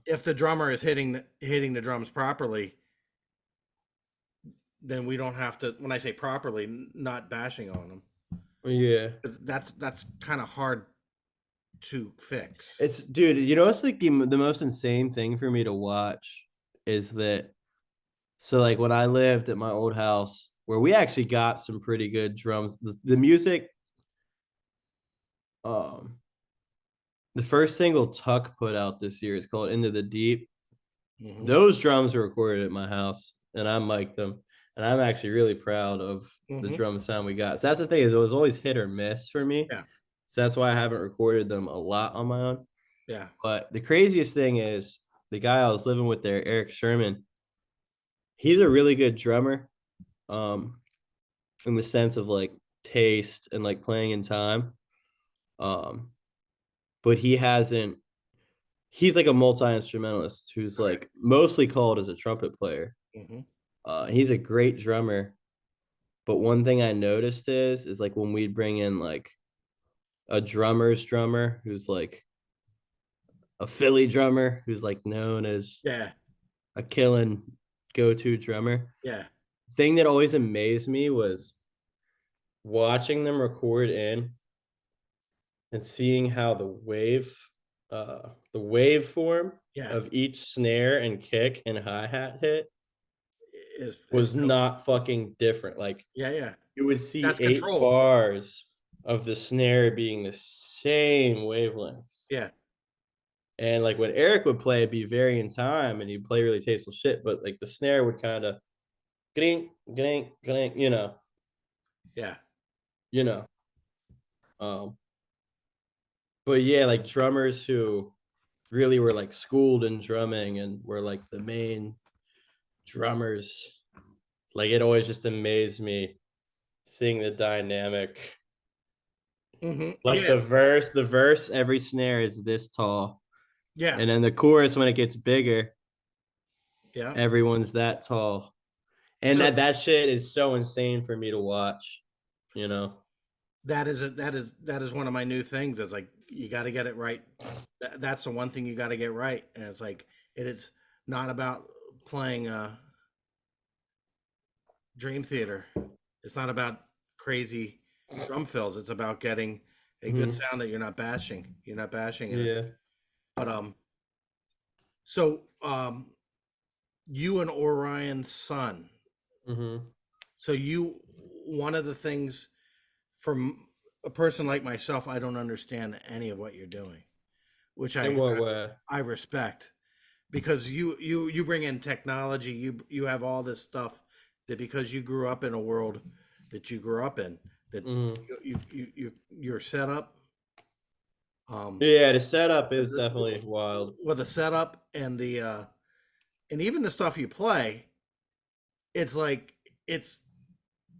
if the drummer is hitting the drums properly, then we don't have to. When I say properly, not bashing on them. Yeah. That's kind of hard to fix. It's dude, you know what's like the most insane thing for me to watch is that so like when I lived at my old house where we actually got some pretty good drums. The music, um, the first single Tuck put out this year is called Into the Deep. Hmm. Those drums were recorded at my house and I mic'd them. And I'm actually really proud of the Hmm. drum sound we got. So that's the thing is it was always hit or miss for me. Yeah, So that's why I haven't recorded them a lot on my own. yeah, But the craziest thing is the guy I was living with there, Eric Sherman, he's a really good drummer. Um, in the sense of like taste and like playing in time. Um, but he's like a multi-instrumentalist who's okay. like mostly called as a trumpet player. Hmm. He's a great drummer. But one thing I noticed is like when we bring in like a drummer's drummer who's like a Philly drummer who's like known as Yeah, a killing go-to drummer. yeah, Thing that always amazed me was watching them record in and seeing how the waveform yeah. of each snare and kick and hi-hat hit Is was not fucking different. Like yeah, yeah. you would see That's 8 controlled. bars of the snare being the same wavelength. Yeah, And like when Eric would play, it'd be very in time and he'd play really tasteful shit, but like the snare would kind of grink, grink, grink, yeah. you know. Um, but yeah, like drummers who really were like schooled in drumming and were like the main drummers. Like it always just amazed me seeing the dynamic. Hmm. Like Yes. the verse, every snare is this tall. Yeah. And then the chorus, when it gets bigger, Yeah. everyone's that tall. And So that shit is so insane for me to watch, you know. that is one of my new things. Is like you got to get it right. That's the one thing you got to get right, and it's like it is not about playing Dream Theater. It's not about crazy drum fills. It's about getting a good Mhm. sound that you're not bashing. You're not bashing it. Yeah. But so you and Orion's son. Mhm. So you, one of the things from a person like myself, I don't understand any of what you're doing, which In what way? I respect because you bring in technology. You have all this stuff that because you grew up in a world that you grew up in that Mhm. your setup Yeah, the setup is the, definitely wild. well the setup and even the stuff you play, it's like it's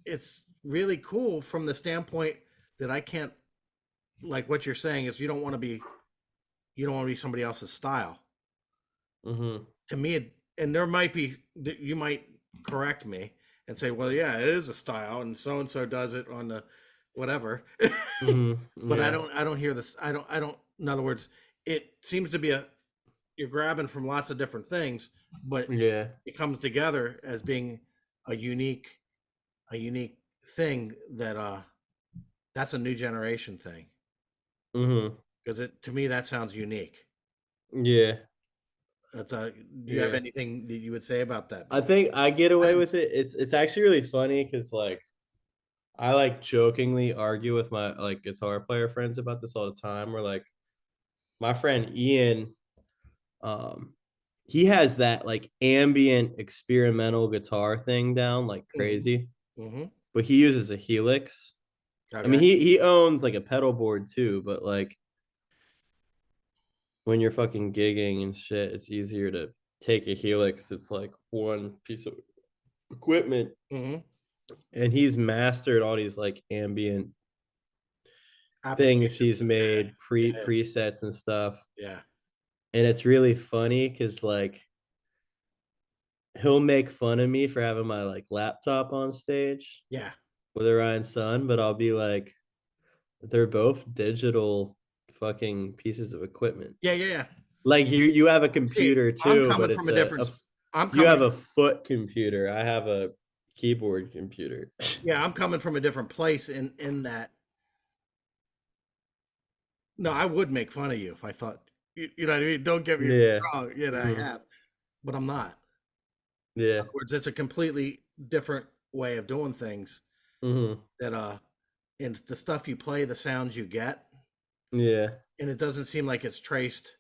it's really cool from the standpoint that I can't, like what you're saying is you don't want to be somebody else's style. Mhm. To me, and there might be, you might correct me and say, well, yeah, it is a style, and so does it on the whatever. Mhm. But Yeah. I don't hear this. I don't. In other words, it seems to be a you're grabbing from lots of different things, but Yeah. it comes together as being a unique a unique thing that that's a new generation thing Mhm. because it to me that sounds unique. Yeah. That's do you have Yeah. anything that you would say about that? I Because think I get I away didn't. with it. It's actually really funny because like I like jokingly argue with my like guitar player friends about this all the time. Where like my friend Ian, um, he has that like ambient experimental guitar thing down like Hmm. crazy, Hmm. but he uses a Helix. I mean, Okay. he owns like a pedal board too, but like when you're fucking gigging and shit, it's easier to take a Helix that's like one piece of equipment. Hmm. And he's mastered all these like ambient things Applications. he's made, Yeah. presets and stuff. Yeah. And it's really funny because like he'll make fun of me for having my like laptop on stage Yeah. with Orion's son, but I'll be like, they're both digital fucking pieces of equipment. Yeah. Yeah. Yeah. Like you have a See, computer I'm too, but coming from it's a different. I'm you coming. have a foot computer. I have a keyboard computer. Yeah, I'm coming from a different place in that. No, I would make fun of you if I thought. You know what I mean? Don't get me Yeah. wrong. You know, I Hmm. have, but I'm not. In Yeah. other words, it's a completely different way of doing things. Hmm. That in the stuff you play, the sounds you get, Yeah. and it doesn't seem like it's traced.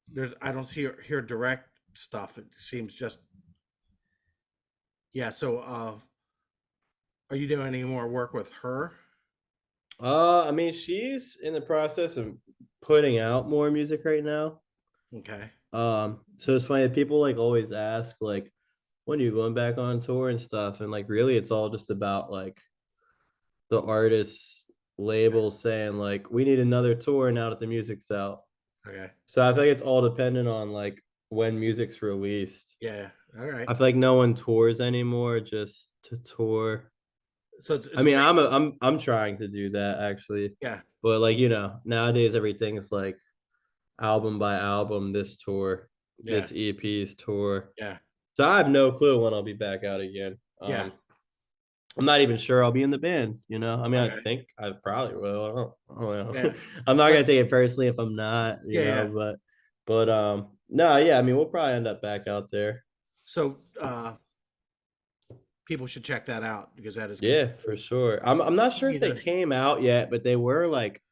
There's I don't see hear direct stuff. It seems just yeah. So are you doing any more work with her? I mean, she's in the process of putting out more music right now. Okay. So it's funny that people like always ask like, when are you going back on tour and stuff? And like, really, it's all just about like the artist's label saying like, we need another tour now that the music's out. Okay. So I feel like it's all dependent on like when music's released. Yeah. All right. I feel like no one tours anymore just to tour. So I it's mean, great. I'm trying to do that actually, Yeah. but like nowadays everything is like album by album. This tour, Yeah. this EP's tour. Yeah. So I have no clue when I'll be back out again. Yeah. I'm not even sure I'll be in the band. I mean, I Okay. think I probably will. I don't know. Yeah. I'm not But gonna take it personally if I'm not. yeah, yeah. But no, yeah. I mean, we'll probably end up back out there. So people should check that out because that is Yeah, for completely sure. I'm not sure if they either. came out yet, but they were like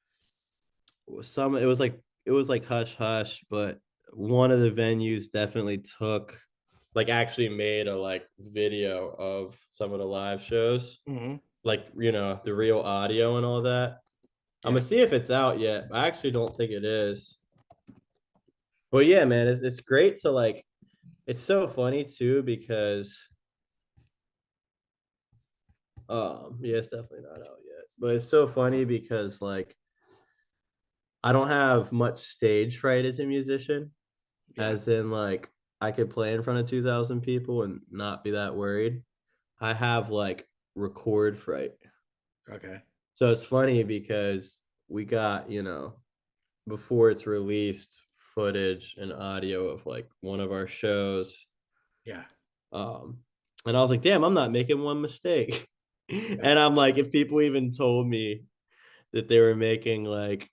some. It was like hush hush, but one of the venues definitely took like actually made a like video of some of the live shows, Hmm. like the real audio and all that. I'm Yeah. gonna see if it's out yet. I actually don't think it is. But yeah, man, it's great to like. It's so funny too because yeah, it's definitely not out yet. But it's so funny because like I don't have much stage fright as a musician, Yeah. as in like I could play in front of 2,000 people and not be that worried. I have like record fright. Okay. So it's funny because we got, before it's released footage and audio of like one of our shows. Yeah. Um, and I was like, damn, I'm not making one mistake. Yeah. And I'm like, if people even told me that they were making like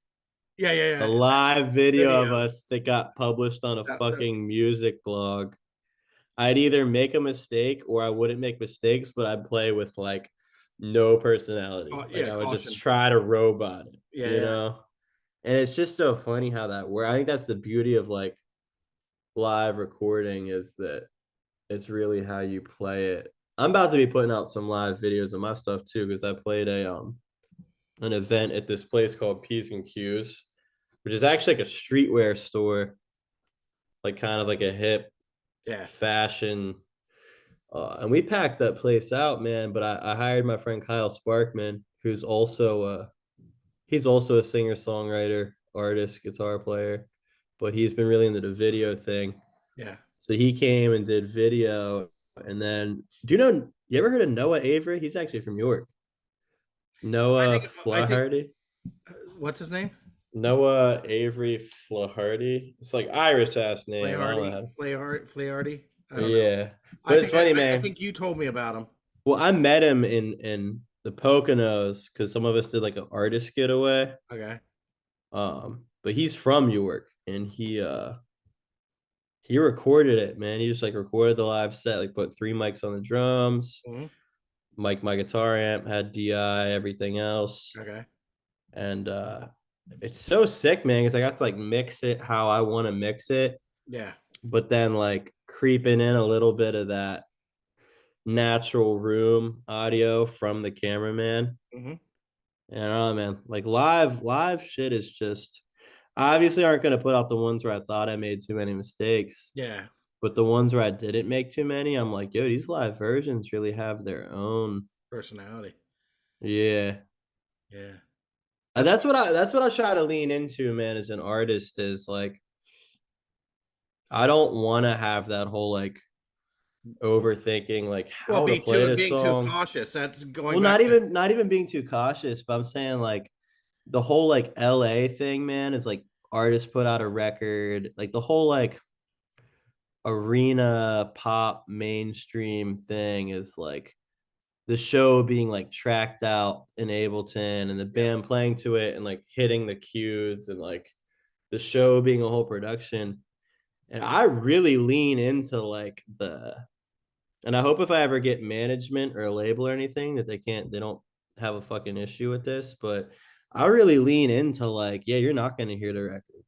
Yeah. Yeah. a Yeah. live video Video. of us that got published on a That, fucking music blog, I'd either make a mistake or I wouldn't make mistakes, but I'd play with like no personality. Like yeah. I would just Caution. try to robot it, Yeah. you Yeah. know? And it's just so funny how that works. I think that's the beauty of like live recording is that it's really how you play it. I'm about to be putting out some live videos of my stuff too because I played a an event at this place called P's and Q's, which is actually like a streetwear store, like kind of like a hip Yeah. fashion. And we packed that place out, man. But I hired my friend Kyle Sparkman, who's also he's also a singer songwriter, artist, guitar player, but he's been really into the video thing. Yeah. So he came and did video. And then, do you know, you ever heard of Noah Avery? He's actually from York. I Noah think. I think. Flaherty. What's his name? Noah Avery Flaherty. It's like Irish ass name. I don't know. Flaherty. I don't know. Yeah. But it's funny, I man. think you told me about him. Well, I met him in the Poconos because some of us did like an artist getaway. Okay. But he's from York and he recorded it, man. He just like recorded the live set, like put three mics on the drums, Hmm. mic my guitar amp, had DI, everything else. Okay. And it's so sick, man, because I got to like mix it how I want to mix it, Yeah. but then like creeping in a little bit of that natural room audio from the cameraman. Hmm. And I don't know, man, like live shit is just obviously aren't gonna put out the ones where I thought I made too many mistakes. Yeah. But the ones where I didn't make too many, I'm like, yo, these live versions really have their own. Personality. Yeah. Yeah. That's That's what I try to lean into, man, as an artist is like I don't want to have that whole like overthinking like well, how to play this being too song. cautious. That's going Well, back to. not even being too cautious, but I'm saying like the whole like LA thing, man, is like artists put out a record, like the whole like arena pop mainstream thing is like the show being like tracked out in Ableton and the Yeah. band playing to it and like hitting the cues and like the show being a whole production. And I really lean into like and I hope if I ever get management or a label or anything that they don't have a fucking issue with this, but I really lean into like, yeah, you're not going to hear the record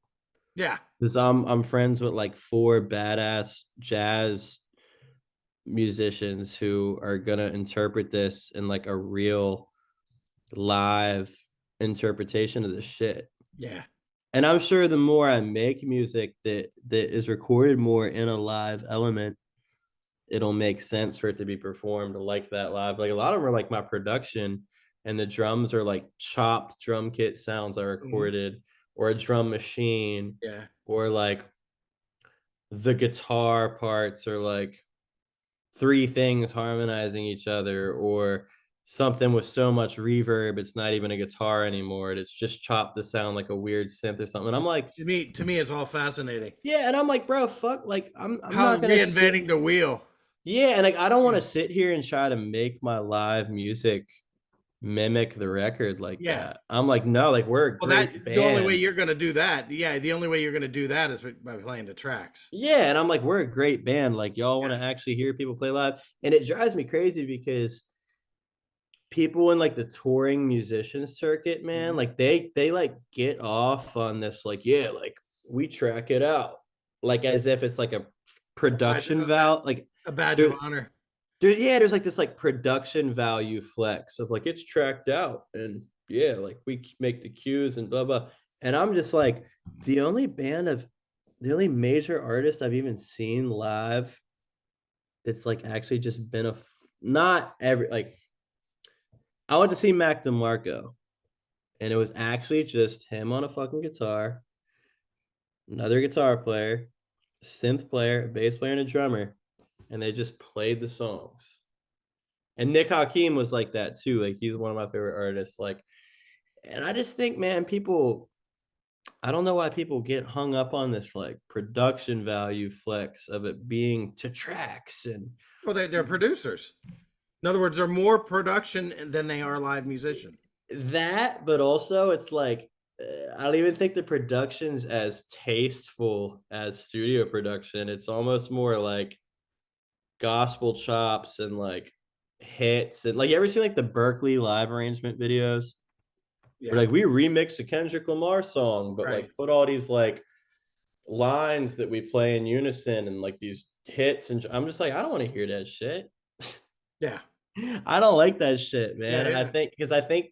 Yeah. because I'm friends with like four badass jazz musicians who are going to interpret this in like a real live interpretation of the shit. Yeah. And I'm sure the more I make music that is recorded more in a live element, it'll make sense for it to be performed like that live. Like a lot of them are like my production, and the drums are like chopped drum kit sounds I Hmm. recorded, or a drum machine, Yeah. or like the guitar parts are like three things harmonizing each other, or something with so much reverb it's not even a guitar anymore. It's just chopped to sound like a weird synth or something. And I'm like, To me, it's all fascinating. yeah, and I'm like, bro, fuck, like I'm How not gonna sit. reinventing the wheel. Yeah, and like I don't want to Is- sit here and try to make my live music mimic the record like Yeah. that. I'm like, no, like we're a Well, that great the only way band. you're going to do that. Yeah, the only way you're going to do that is by playing the tracks. Yeah, and I'm like, we're a great band. Like y'all want Yeah. to actually hear people play live. And it drives me crazy because people in like the touring musician circuit, man, Hmm. like they like get off on this, like, yeah, like we track it out. Like as if it's like a A badge, production value. Like a badge of there, honor. yeah, there's like this like production value flex of like it's tracked out and yeah, like we make the cues and blah blah. And I'm just like the only major artist I've even seen live that's like actually just been not every like I went to see Mac DeMarco and it was actually just him on a fucking guitar, another guitar player, a synth player, a bass player, and a drummer, and they just played the songs. And Nick Hakim was like that too. Like he's one of my favorite artists. Like, and I just think, man, people I don't know why people get hung up on this like production value flex of it being to tracks and Well, they're producers. In other words, they're more production than they are live musician. that, but also it's like I don't even think the production's as tasteful as studio production. It's almost more like gospel chops and like hits and like you ever seen like the Berkeley live arrangement videos where Yeah, like we remixed a Kendrick Lamar song, but right. like put all these like lines that we play in unison and like these hits, and I'm just like, I don't want to hear that shit. Yeah, I don't like that shit, yeah, man. yeah. I think It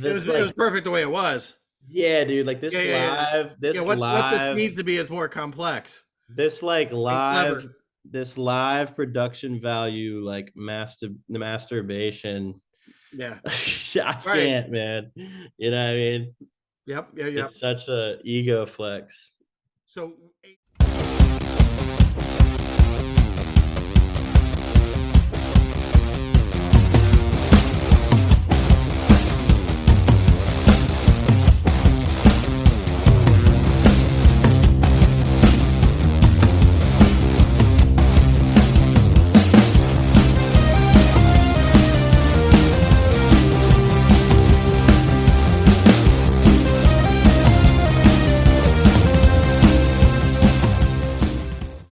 that's was it was like, perfect the way it was. yeah, dude, like Yeah, yeah, yeah. Yeah, what this needs to be is more complex this like and clever. this live production value, like masturbation. Yeah, I right. can't, man. You know what I mean? Yep, yeah, yep. It's such a ego flex. So